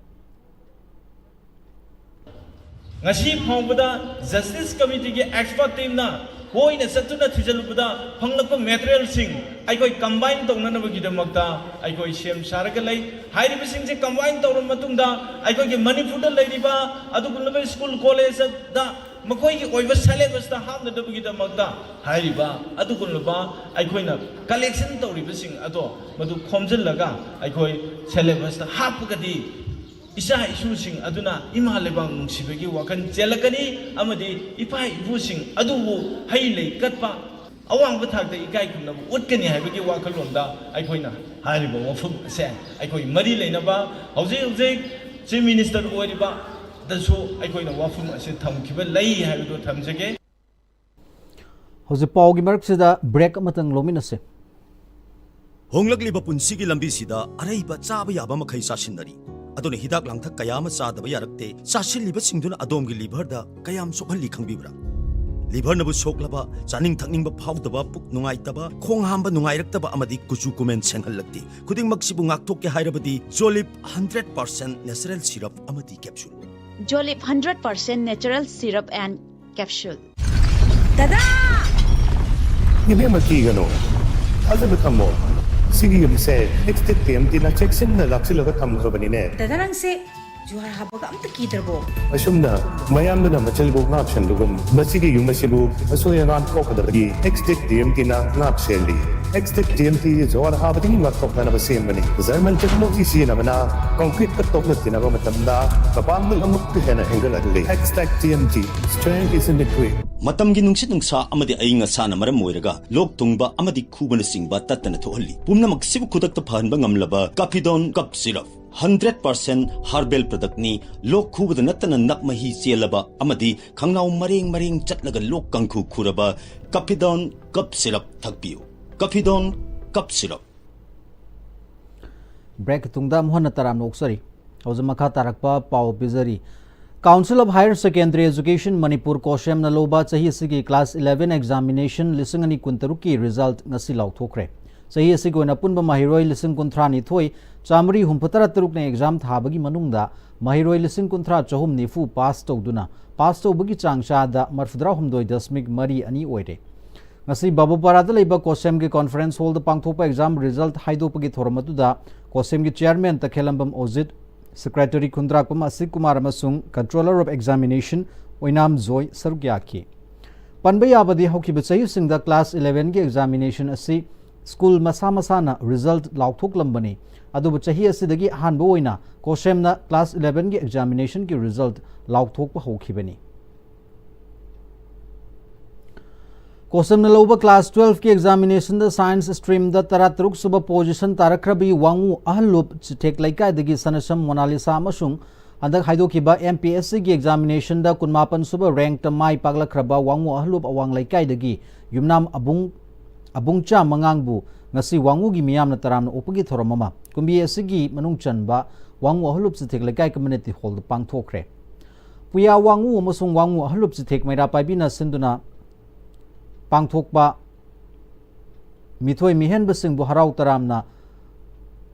ngasi phongbada Justice Committee ge expert team na hoina satuna thijalubada phanglakpa material sing aikoi combine tongna bagi damakta aikoi sem saraga lai hairi bising je combine tawra matungda aikoi ge Manipur da lairiba adugunaba school college da makoi ge oiba syllabus da hamna da bagi damakta hairiba adugunaba aikoi na collection tawri bising ado madu khomjil laga aikoi syllabus da hapugadi Isa isusing aduna ima lebang sibagi wakan jelakani amadi ipa ibusing adubu hailei katpa awang bathak da ikai kumna utkani haibagi wakalonda aikoina hariba wafum se aikoi mari leinaba hauji chief minister oiriba dasu aikoina wafum ase thamkiba lei haido thamjage hauji paugi marksida break amatang lominase honglakliba punsigi lambi sida araiba chaba yaba makhai sasinari adone hidak langthak kayama chadaba yarakte chasiliba singduna adomgi liver da kayam sokhalli khangbibra liver nabu soklaba chaning thakningba phawdaba puk nungai taba khong hamba nungai raktaba amadi kuchu kumen senghallakti khuding maksibu ngakthok ke hairabadi Jolip 100% natural syrup amadi capsule Jolip 100% natural syrup and capsule Dada Nibe makigano Alda betamo Sige yung se, next time tina check-in na laksilaga tamlo ba nine? Dadarang se, juhar habaga amta kitarbo. Asum na, mayam na machalbo nga option lugum. Masige yung masibu, aso yung nga ko kadagi. Next time tina nga option Next time juhar habaga yung matok na nabasim ba ni? Zarman technology siya naman na concrete katok na tinago matanda. Kapang ang magpihena hinggal adli. TMT, strength is in the quick. Matamgi nungsit nungsa amadi ainga sana maram moiraga lok tungba amadi khubana singba tatana thohalli pumna maksibu khudakta phanba ngamlaba Kapidon cup syrup 100% herbal product ni lok khubada natana nakmahi chelaba amadi khangnau maring chatlaga lok kangkhu khuraba Kapidon cup syrup thakpiu Kapidon cup syrup break tungda mohana taram noksari hauzamakha tarakpa pau bizari Council of Higher Secondary Education Manipur Koshem na loba chahi sigi class 11 examination lisingani kuntaruki result ngasi lauthokre chahi sigi na punba mahiroi lising kunthra ni thoi chamri humpatara taruk na exam thabagi manungda mahiroi lising kunthra chahum nifu pass tawduna pass tawbagi changsha da marfudra humdoi dasmik mari ani oire ngasi babupara da leiba Koshem gi conference hall da pangthopa exam result haidopagi thoramatu da Koshem gi chairman takhelambam Ozit Secretary Kundrakpam Asik Kumar amasung Controller of Examination Oinam Joy Sarugyaki. Panbaya abadi hokiba chahi singda class 11 gi examination asi school masa masana result lauthoklamani adubu chahi asidagi ahanba oina koshemna class 11 gi examination ki result lauthokpa hokhibani कोसमना लौबा class 12 की examination द science stream द तरा तरुक सुबह position तारक्रबी वांगू अहलुप चिटेक लाइका दगी सनसम मोनालिसा अमसुंग अंदक हाइदोकिबा एमपीएससी की एग्जामिनेशन द कुनमापन सुबह रैंक द माई पागलख्रबा वांगू अहलुप अवांग लाइका दगी Yumnam अबुंगचा मंगांगबु ngasi wangu gi miyam na taram na upagi thoromama kumbi asigi manung chanba wangu ahlup chitek lakai community hall da pangthokre puya wangu amasung wangu ahlup chitek maira paibina sinduna pangthokba mithoi mihen basing bu harau taramna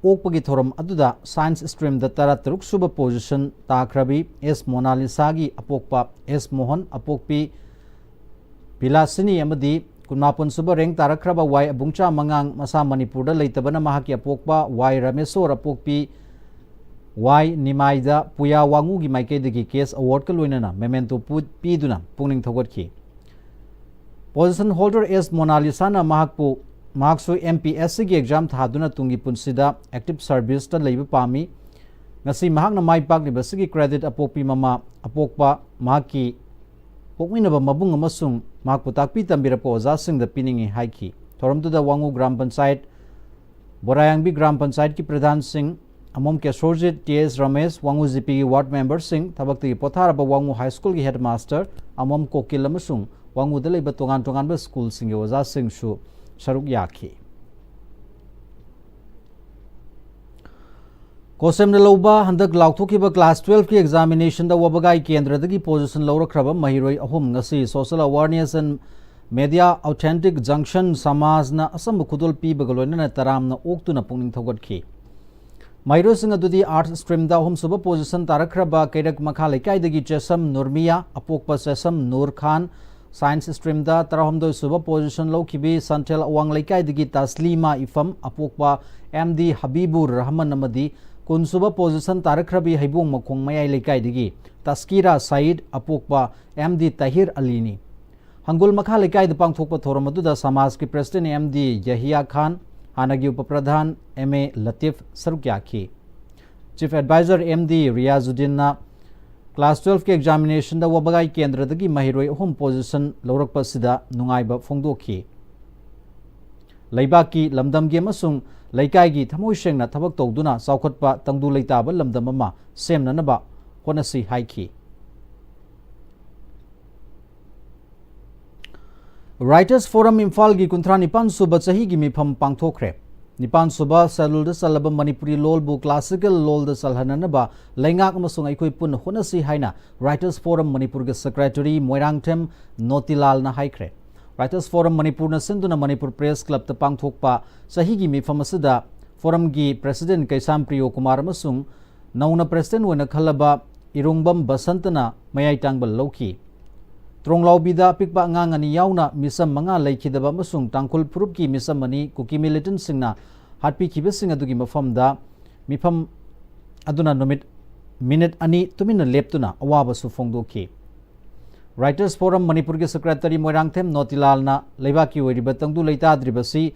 okpagi thorom aduda science stream da tara taruk suba position takrabi s monalisa gi apokpa s mohan apokpi pilasini amadi kunapun suba reng tarakraba y abungcha mangang masa manipur da leitabana mahaki apokpa y ramesor apokpi y nimaida puya wangu gi maike digi case award ka loinana memento pi duna pungning thogotki position holder S Monalisa na mahaksu MPSC ki exam thaduna tungi punsida active service ta leiba pami ngasi mahak na mai pak ni basigi credit apokpi mama apokpa mahaki pokminaba mabung amasung mahak putakpi tambira po oza sing da piningi haiki thoramtu da wangu gram panchayat borayangbi gram panchayat ki pradhan singh amom ke sorjit TS Ramesh wangu GP ki ward member singh thabakti potharaba wangu high school ki headmaster amom kokil amasung wangu da leiba tongan tongan ba school singe oza sing shu saruk yakhi kosem na loba handak lauthoki ba class 12 ki examination da wabagai kendra dagi position lawrakraba mahiroi ahum ngasi social awareness and media authentic junction samaj na asam khudol pi bagaloina na taram na oktuna pungning thogot mahiro sing adudi arts stream da hum suba position tarakraba kairak makha lekai dagi chesam nurmiya apokpa chesam nur khan science stream da tarahomdoi suba position lokibi santel awang lekai digi taslima ifam apokpa MD Habibur Rahman namadi kun suba position tarakrabi haibung makhong mayai lekai digi taskira Said apokpa MD Tahir Alini hangul makha lekai da pangthokpa thoramadu da samaj ki president MD Yahya Khan hanagi upapradhan MA Latif Sarukyaki chief advisor MD Riyazuddin na class 12 के examination da wabagai kendra dagi mahiroi home position lawrak pasida nungai ba phongdokhi leibaki lamdam ge masung laikai gi thamoi sengna thabak tawduna saukhatpa tangdu leita ba lamdam ama semna na ba honasi haiki writers forum imphal gi kunthra nipan suba chahi gi mifam pangthokre nipan suba salul da salaba manipuri lol bu classical lol da salhanana ba lengak amasung aikoi pun honasi haina writers forum manipur ge secretary moirangthem notilal na haikre writers forum manipur na sinduna manipur press club ta pangthokpa sahi gi mifam asida forum gi president kaisam priyo kumar amasung nauna president wena khalaba irungbam basantana mayai tangbal loki Tronglawbida pikpa ngangani yauna misam manga laikhidaba masung tangkul prup ki misam mani kuki militant singna hatpi kibesing adugi mafamda mifam aduna nomit minute ani tumina leptuna awaba su phongdoki writers forum manipur ge secretary moirangthem notilal na leibaki oiriba tangdu leita dribasi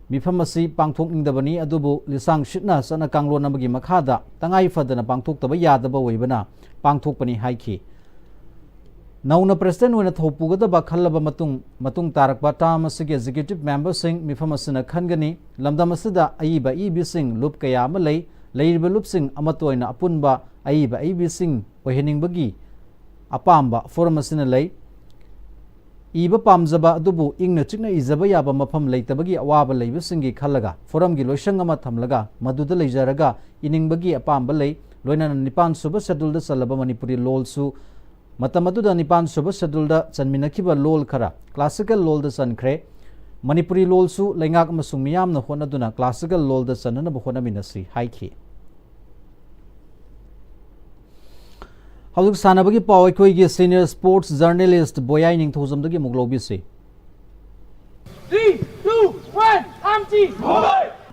mifam asi pangthokningdabani adubu lisang shitna sana kanglo namagi makhada tangai fadana pangthokdaba yadaba oibana pangthokpani haiki Nauna president wena thopugada ba khallaba matung tarakba tam asige executive member sing mifam asina khangani lamdam asida aiba ib sing lup kaya ma leiriba lup sing amatoina apunba aiba ib sing ohening bagi apamba forum asina lei iba pamjaba adubu ingna chikna izaba yaba mafam leitabagi awaba leiba singi khallaga forum gi loisang ama thamlaga maduda leijaraga iningbagi apamba lei loina nipan suba schedule da salaba manipuri lolsu Matamadu nipan suba schedule da chanminakiba lol khara classical lol da chankre manipuri lol su lengak amasung miyam na honaduna classical lol da chanana ba honaminasi haiki Hawuk sanabagi paw aikoi gi senior sports journalist Boyai Ningthozam dagi muglobi se 3 2 1 amti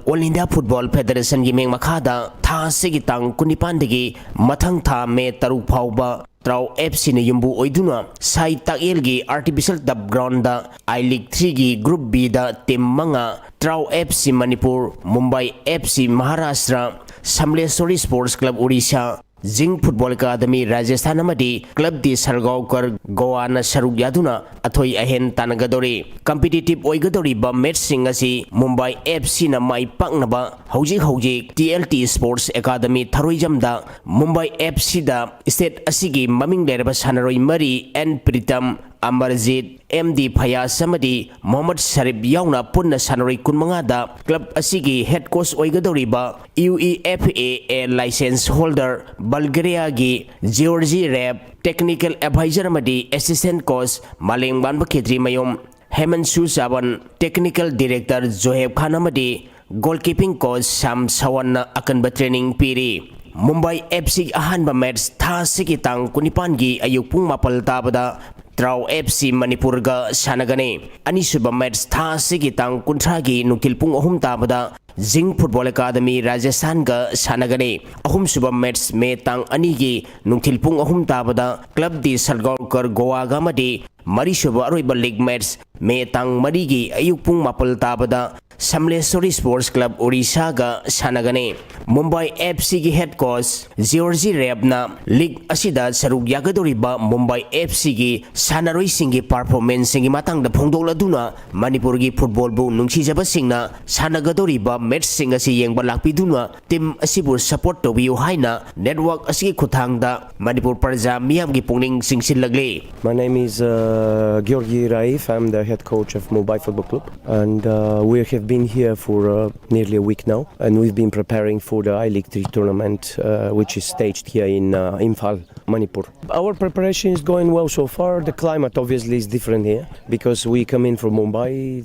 All India Football Federation gi meng makhada tha sigi tang kunipan digi mathang tha me taruk phauba Trau FC ne yumbu oiduna sai takil gi artificial dub ground da I League 3 gi group B da team manga Trau FC Manipur, Mumbai FC Maharashtra, Samleswari Sports Club Odisha, Jing Football Academy Rajasthan amadi Club di Sargaukar Goa na saruk yaduna athoi ahen tanagadori competitive oigadori ba match sing asi Mumbai FC na mai paknaba hojik TLT Sports Academy Tharoijamda Mumbai FC da state asigi maming leraba sanaroi mari N Pritam Amarjit MD Phayas samadi Mohammad Sharif yauna punna sanaroi kunmanga da club asigi head coach oigadori ba UEFA license holder Bulgaria gi Georgie Rep technical advisor amadi assistant coach Malengban Bakhetri Mayom Hemansu Saban technical director Zoheb Khan amadi goalkeeping coach Sam Sawan na akanba training piri Mumbai FC ahanba match tha sigi tang kunipan gi ayuk pung mapal tabada Trau FC Manipur ga sanagane anisuba match tha sigi tang kunthra gi nukil pung ahum tabada Jing Football Academy Rajasthan ga sanagane ahum suba match me tang ani gi nukil pung ahum tabada club di Sargaukar Goa ga madi mari suba aroiba league match me tang mari gi ayuk pung mapal tabada Samleswari Sports Club Odisha ga sanagane Mumbai FC gi head coach Georgie Rep na league asida saruk yagadoriba Mumbai FC gi sanaroi singi performance singi matang da phongdokladuna Manipur gi football bu nungsijaba singna sanagadoriba match sing asi yengba lakpiduna team asibu support tobiu haina network asigi khuthangda Manipur Praja miyam gi pungning singsilagle. My name is Georgi Raif. I'm the head coach of Mumbai Football Club, and we have been here for nearly a week now, and we've been preparing for the I-League 3 tournament, which is staged here in Imphal, Manipur. Our preparation is going well so far. The climate obviously is different here because we come in from Mumbai.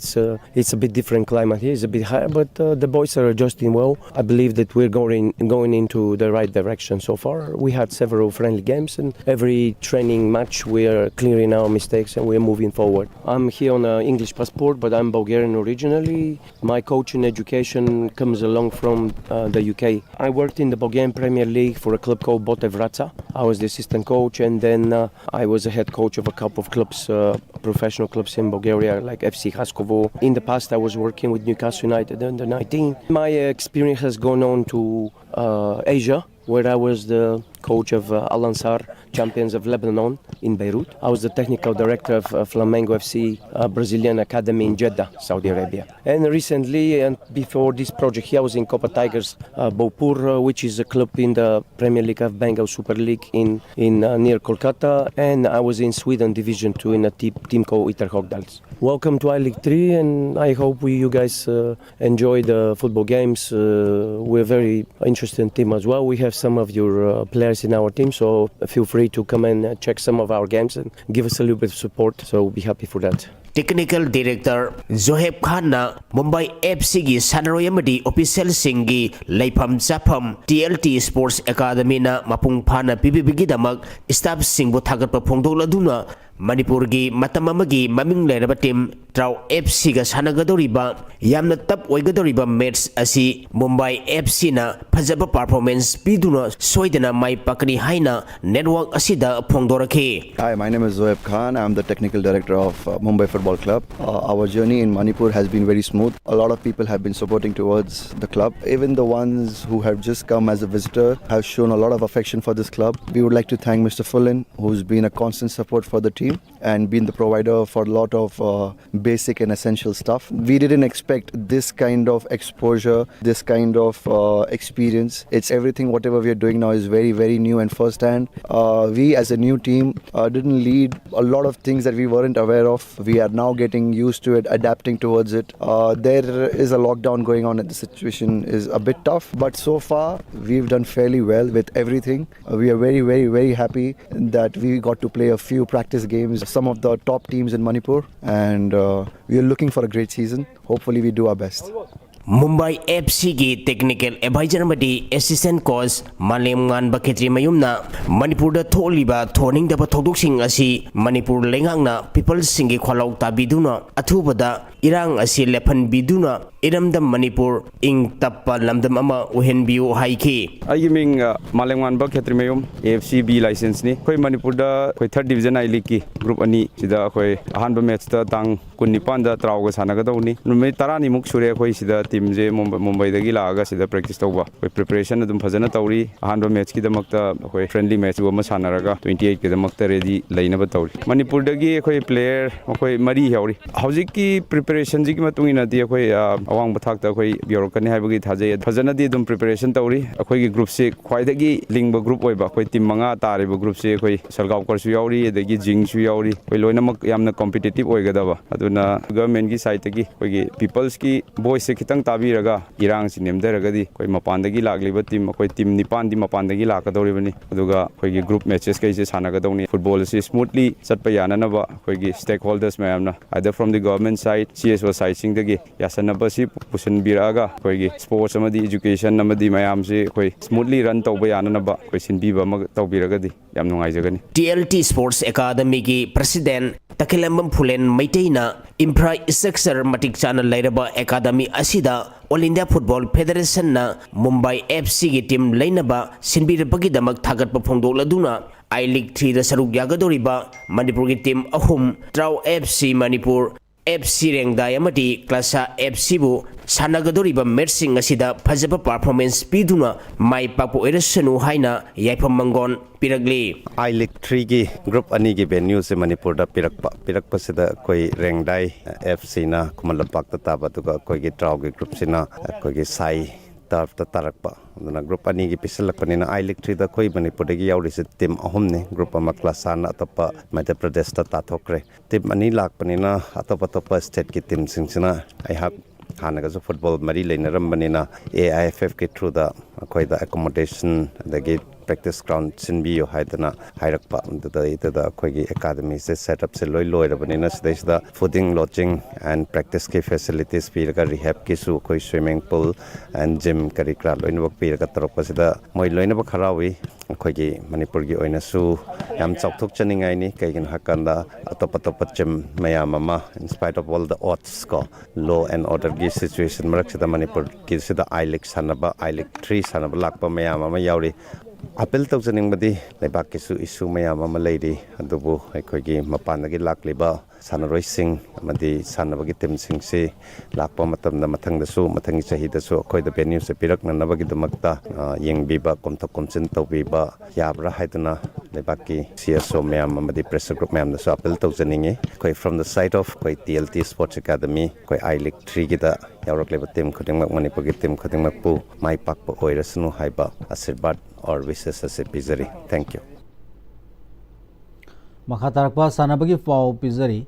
It's a bit different climate here. It's a bit higher, but the boys are adjusting well. I believe that we're going into the right direction so far. We had several friendly games, and every training match we are clearing our mistakes and we're moving forward. I'm here on an English passport, but I'm Bulgarian originally. My coaching education comes along from the UK. I worked in the Bulgarian Premier League for a club called Botev Vratsa. I was the assistant coach, and then I was a head coach of a couple of clubs, professional clubs in Bulgaria, like FC Khaskovo. In the past, I was working with Newcastle United under 19. My experience has gone on to Asia, where I was the coach of Al Ansar, champions of Lebanon in Beirut. I was the technical director of Flamengo FC Brazilian Academy in Jeddah, Saudi Arabia. And recently, and before this project here, I was in Copa Tigers Bhopur, which is a club in the Premier League of Bengal Super League in near Kolkata. And I was in Sweden Division 2 in a team called Ytterhogdals. Welcome to I-League 3, and I hope you guys enjoy the football games. We're a very interesting team as well. We have some of your players in our team, so feel free to come and check some of our games and give us a little bit of support. So we'll be happy for that. Technical Director Zoheb Khan na Mumbai FC gi sanaroi amadi official singi leifam chapam TLT Sports Academy na mapung phana PBB damak staff singbu thagatpa phongdokladuna Manipur gi matam amagi maming leraba team Trau FC ga sanagadoriba yamna tap oigadoriba match asi Mumbai FC na phajaba performance piduna soidana mai pakani haina network asida phongdorake. Hi, my name is Zoheb Khan. I'm the technical director of Mumbai Football Club. Our journey in Manipur has been very smooth. A lot of people have been supporting towards the club. Even the ones who have just come as a visitor have shown a lot of affection for this club. We would like to thank Mr. Fullen, who's been a constant support for the team and been the provider for a lot of basic and essential stuff. We didn't expect this kind of exposure, this kind of experience. It's everything, whatever we are doing now is very, very new and first hand. We as a new team didn't lead a lot of things that we weren't aware of. We are now getting used to it, adapting towards it. There is a lockdown going on and the situation is a bit tough, but so far we've done fairly well with everything. We are very, very, very happy that we got to play a few practice games, some of the top teams in Manipur, and we are looking for a great season. Hopefully we do our best. Mumbai FC ki technical advisor madi assistant coach Malem Ngan Bakhetri mayumna Manipur da tholiba thoning da thoduk sing asi Manipur lengang na people singi khwalau ta biduna athubada irang asi lephan biduna iramdam Manipur ing tappa lamdam ama uhen biu haiki ai ming Malengan Bakhetri mayum AFC B license ni khoi Manipur da khoi 3rd division ai league ki group ani sida khoi ahan ba match ta tang kunnipan da traw ga sana ga dawni numai tarani muk sure khoi sida team je Mumbai dagi laga sida practice tawba khoi preparation adum phajana tawri ahan ba match ki damakta khoi friendly match go ma sanaraga 28 ki damakta ready laina ba tawri Manipur dagi khoi player khoi mari hauri hauji ki preparation ji ki matungina di khoi awang bathak ta khoi yorokani haibagi thajai phajana di dum preparation tawri khoi ki group se khwai dagi lingba group oiba khoi team manga tare ba group se khoi Salgaw kor su yauri dagi jing su yauri khoi loina mak yamna competitive oigadaba aduna government ki side tagi khoi ki peoples ki voice se khitang tabi raga irang si nemderagadi khoi mapandagi lagliba team khoi team nipan di mapandagi lakadoribani aduga khoi ki group matches kai se sanagadawni football se smoothly chatpa yana ba khoi ki stakeholders mayamna either from the government side CSO side sing dagi yasanaba si pusan biraga khoi ki sports amadi education amadi mayam se khoi smoothly run tawba yana ba khoi sinbiba ma tawbiragadi yam nungai jagani TLT Sports Academy ki president Takilambam Phulen Maiteina infrastructure matik chana lairaba academy asida All India Football Federation na Mumbai FC ki team lainaba sinbirapagi damak thagatpa phongdokladuna I League 3 da saruk yagadoriba Manipur ki team ahum Trau FC Manipur FC Rengdai amati Klasa FC bu sanagadoriba matching asida phajaba performance piduna mai papo erasanu haina yaipam mangon piragli I League 3 ki group ani ki venue se Manipur da pirakpa sida koi Rengdai FC na Kumalpak ta taba tuka koi ki Trau ki group sina koi ki Sai tarf ta tarakpa na group ani ki pisalakpani na I League 3 da koi Manipur da ki yauri se team ahum ne group ama klasa na atapa Madhya Pradesh ta tathokre team ani lakpani na atapa state ki team singsina I have Hanaga football mari leinaram na AIFF ki through da koi da accommodation da ki practice ground sinbi yo haidana hairakpa da koi ki academy se set up se loi rabanina sida fooding lodging and practice ki facilities pi ga rehab ki su koi swimming pool and gym kari kra loin wak pi ga tarok sida moi loina ba kharawi koi ki Manipur gi oina su yam chokthok chaningai ni kai gin hakanda atop gym mayam ama in spite of all the odds ko law and order gi situation marak sida Manipur ki sida I League sanaba I League 3 sanaba lakpa mayam ama yauri apel tau janing badi lebak ki su issue mayam ama leidi adubu khoi gi mapan gi lakliba sanaroi sing amadi sanabagi team sing se lakpa matam na mathang da su mathangi chahi da su khoi da venue se pirak na nabagi damakta yengbiba komthok komchin tawbiba yabra haiduna lebaki CSO mayam amadi pressure group mayam da su apel tau janinge khoi from the side of khoi TLT Sports Academy khoi I League 3 gi da yawrak leba team khudingmak Manipur gi team khudingmak pu mai pakpa oirasnu haiba asirbad or wishes as a pizari. Thank you. Makhatarpa sanabagi pau pizari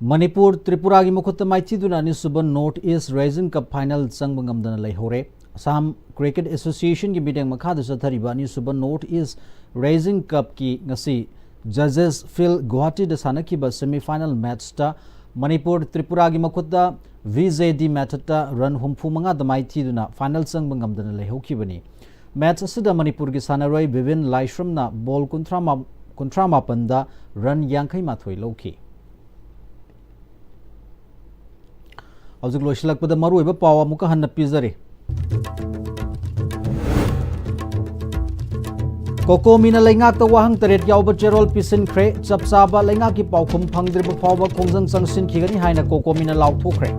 Manipur Tripura gi mukhutta maichiduna ni suban North East Rising Cup final changbangam laihore Assam Cricket Association gi meeting makhada sathariba ni suban North East Rising Cup ki ngasi judges Phil Guwahati da sanakiba semi final match ta Manipur Tripura gi mukhutta VJD Mathata run humfu manga da maichiduna final changbangam laihokibani match asida Manipur gi sanaroi Bivin Laishram na ball kontrama panda run yankai mathoi loki Howzig loislak pada maru iba pawa muka hanna pizari Koko mina lengak ta wahang taret yauba cherol pisin kre chapsaba lengak ki paukhum phangdriba pawa khongjang sangsin khigani haina koko mina lau thokre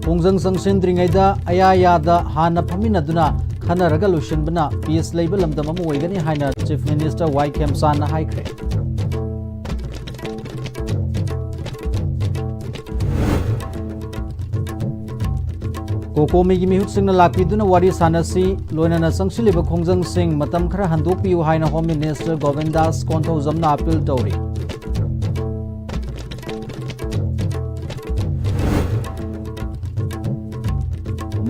khongjang sangsin dringaida ayayada hana phaminaduna khanaraga lution bana PS label lamdam amu oigani haina Chief Minister Y Kemsan na haikre Kokomi gi mihut singna lakpiduna wari sanasi loinana sangsiliba khongjang sing matam khara handokpiu haina Home Minister Govindas Konthojamna appeal tawri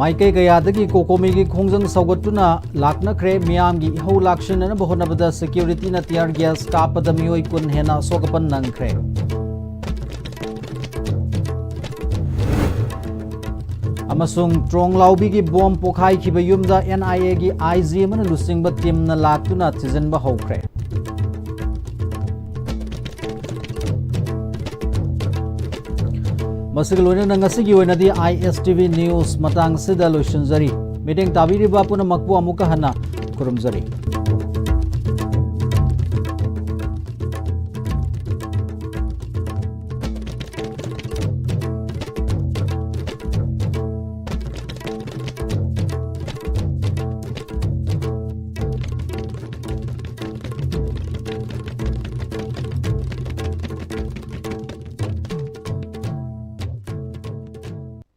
Maikai kayadagi Kokomi gi khongjang saugatuna lakna khre miyam gi ho lakshana na bahonabada security na tear gas kapada mioi kun hena sokapan nang khre ꯑꯃꯁꯨꯡ ꯇ꯭ꯔꯣꯡ ꯂꯥꯎꯕꯤꯒꯤ bomb ꯄꯣꯈꯥꯏꯈꯤꯕ ꯌꯨꯝꯗ NIA ꯒꯤ IG ꯑꯃꯅ ꯂꯨꯆꯤꯡꯕ ꯇꯤꯝꯅ ꯂꯥꯛꯇꯨꯅ ꯊꯤꯖꯤꯟꯕ ꯍꯧꯈ꯭ꯔꯦ ꯃꯁꯤꯒ ꯂꯣꯏꯅꯅ ꯉꯁꯤꯒꯤ ꯑꯣꯏꯅꯗꯤ ISTV ꯅ꯭ꯌꯨꯁ ꯃꯇꯥꯡꯁꯤꯗ ꯂꯣꯏꯁꯤꯟꯖꯔꯤ ꯃꯤꯠꯌꯦꯡ ꯇꯥꯕꯤꯔꯤꯕ ꯄꯨꯝꯅꯃꯛꯄꯨ ꯑꯃꯨꯛꯀ ꯍꯟꯅ ꯈꯨꯔꯨꯝꯖꯔꯤ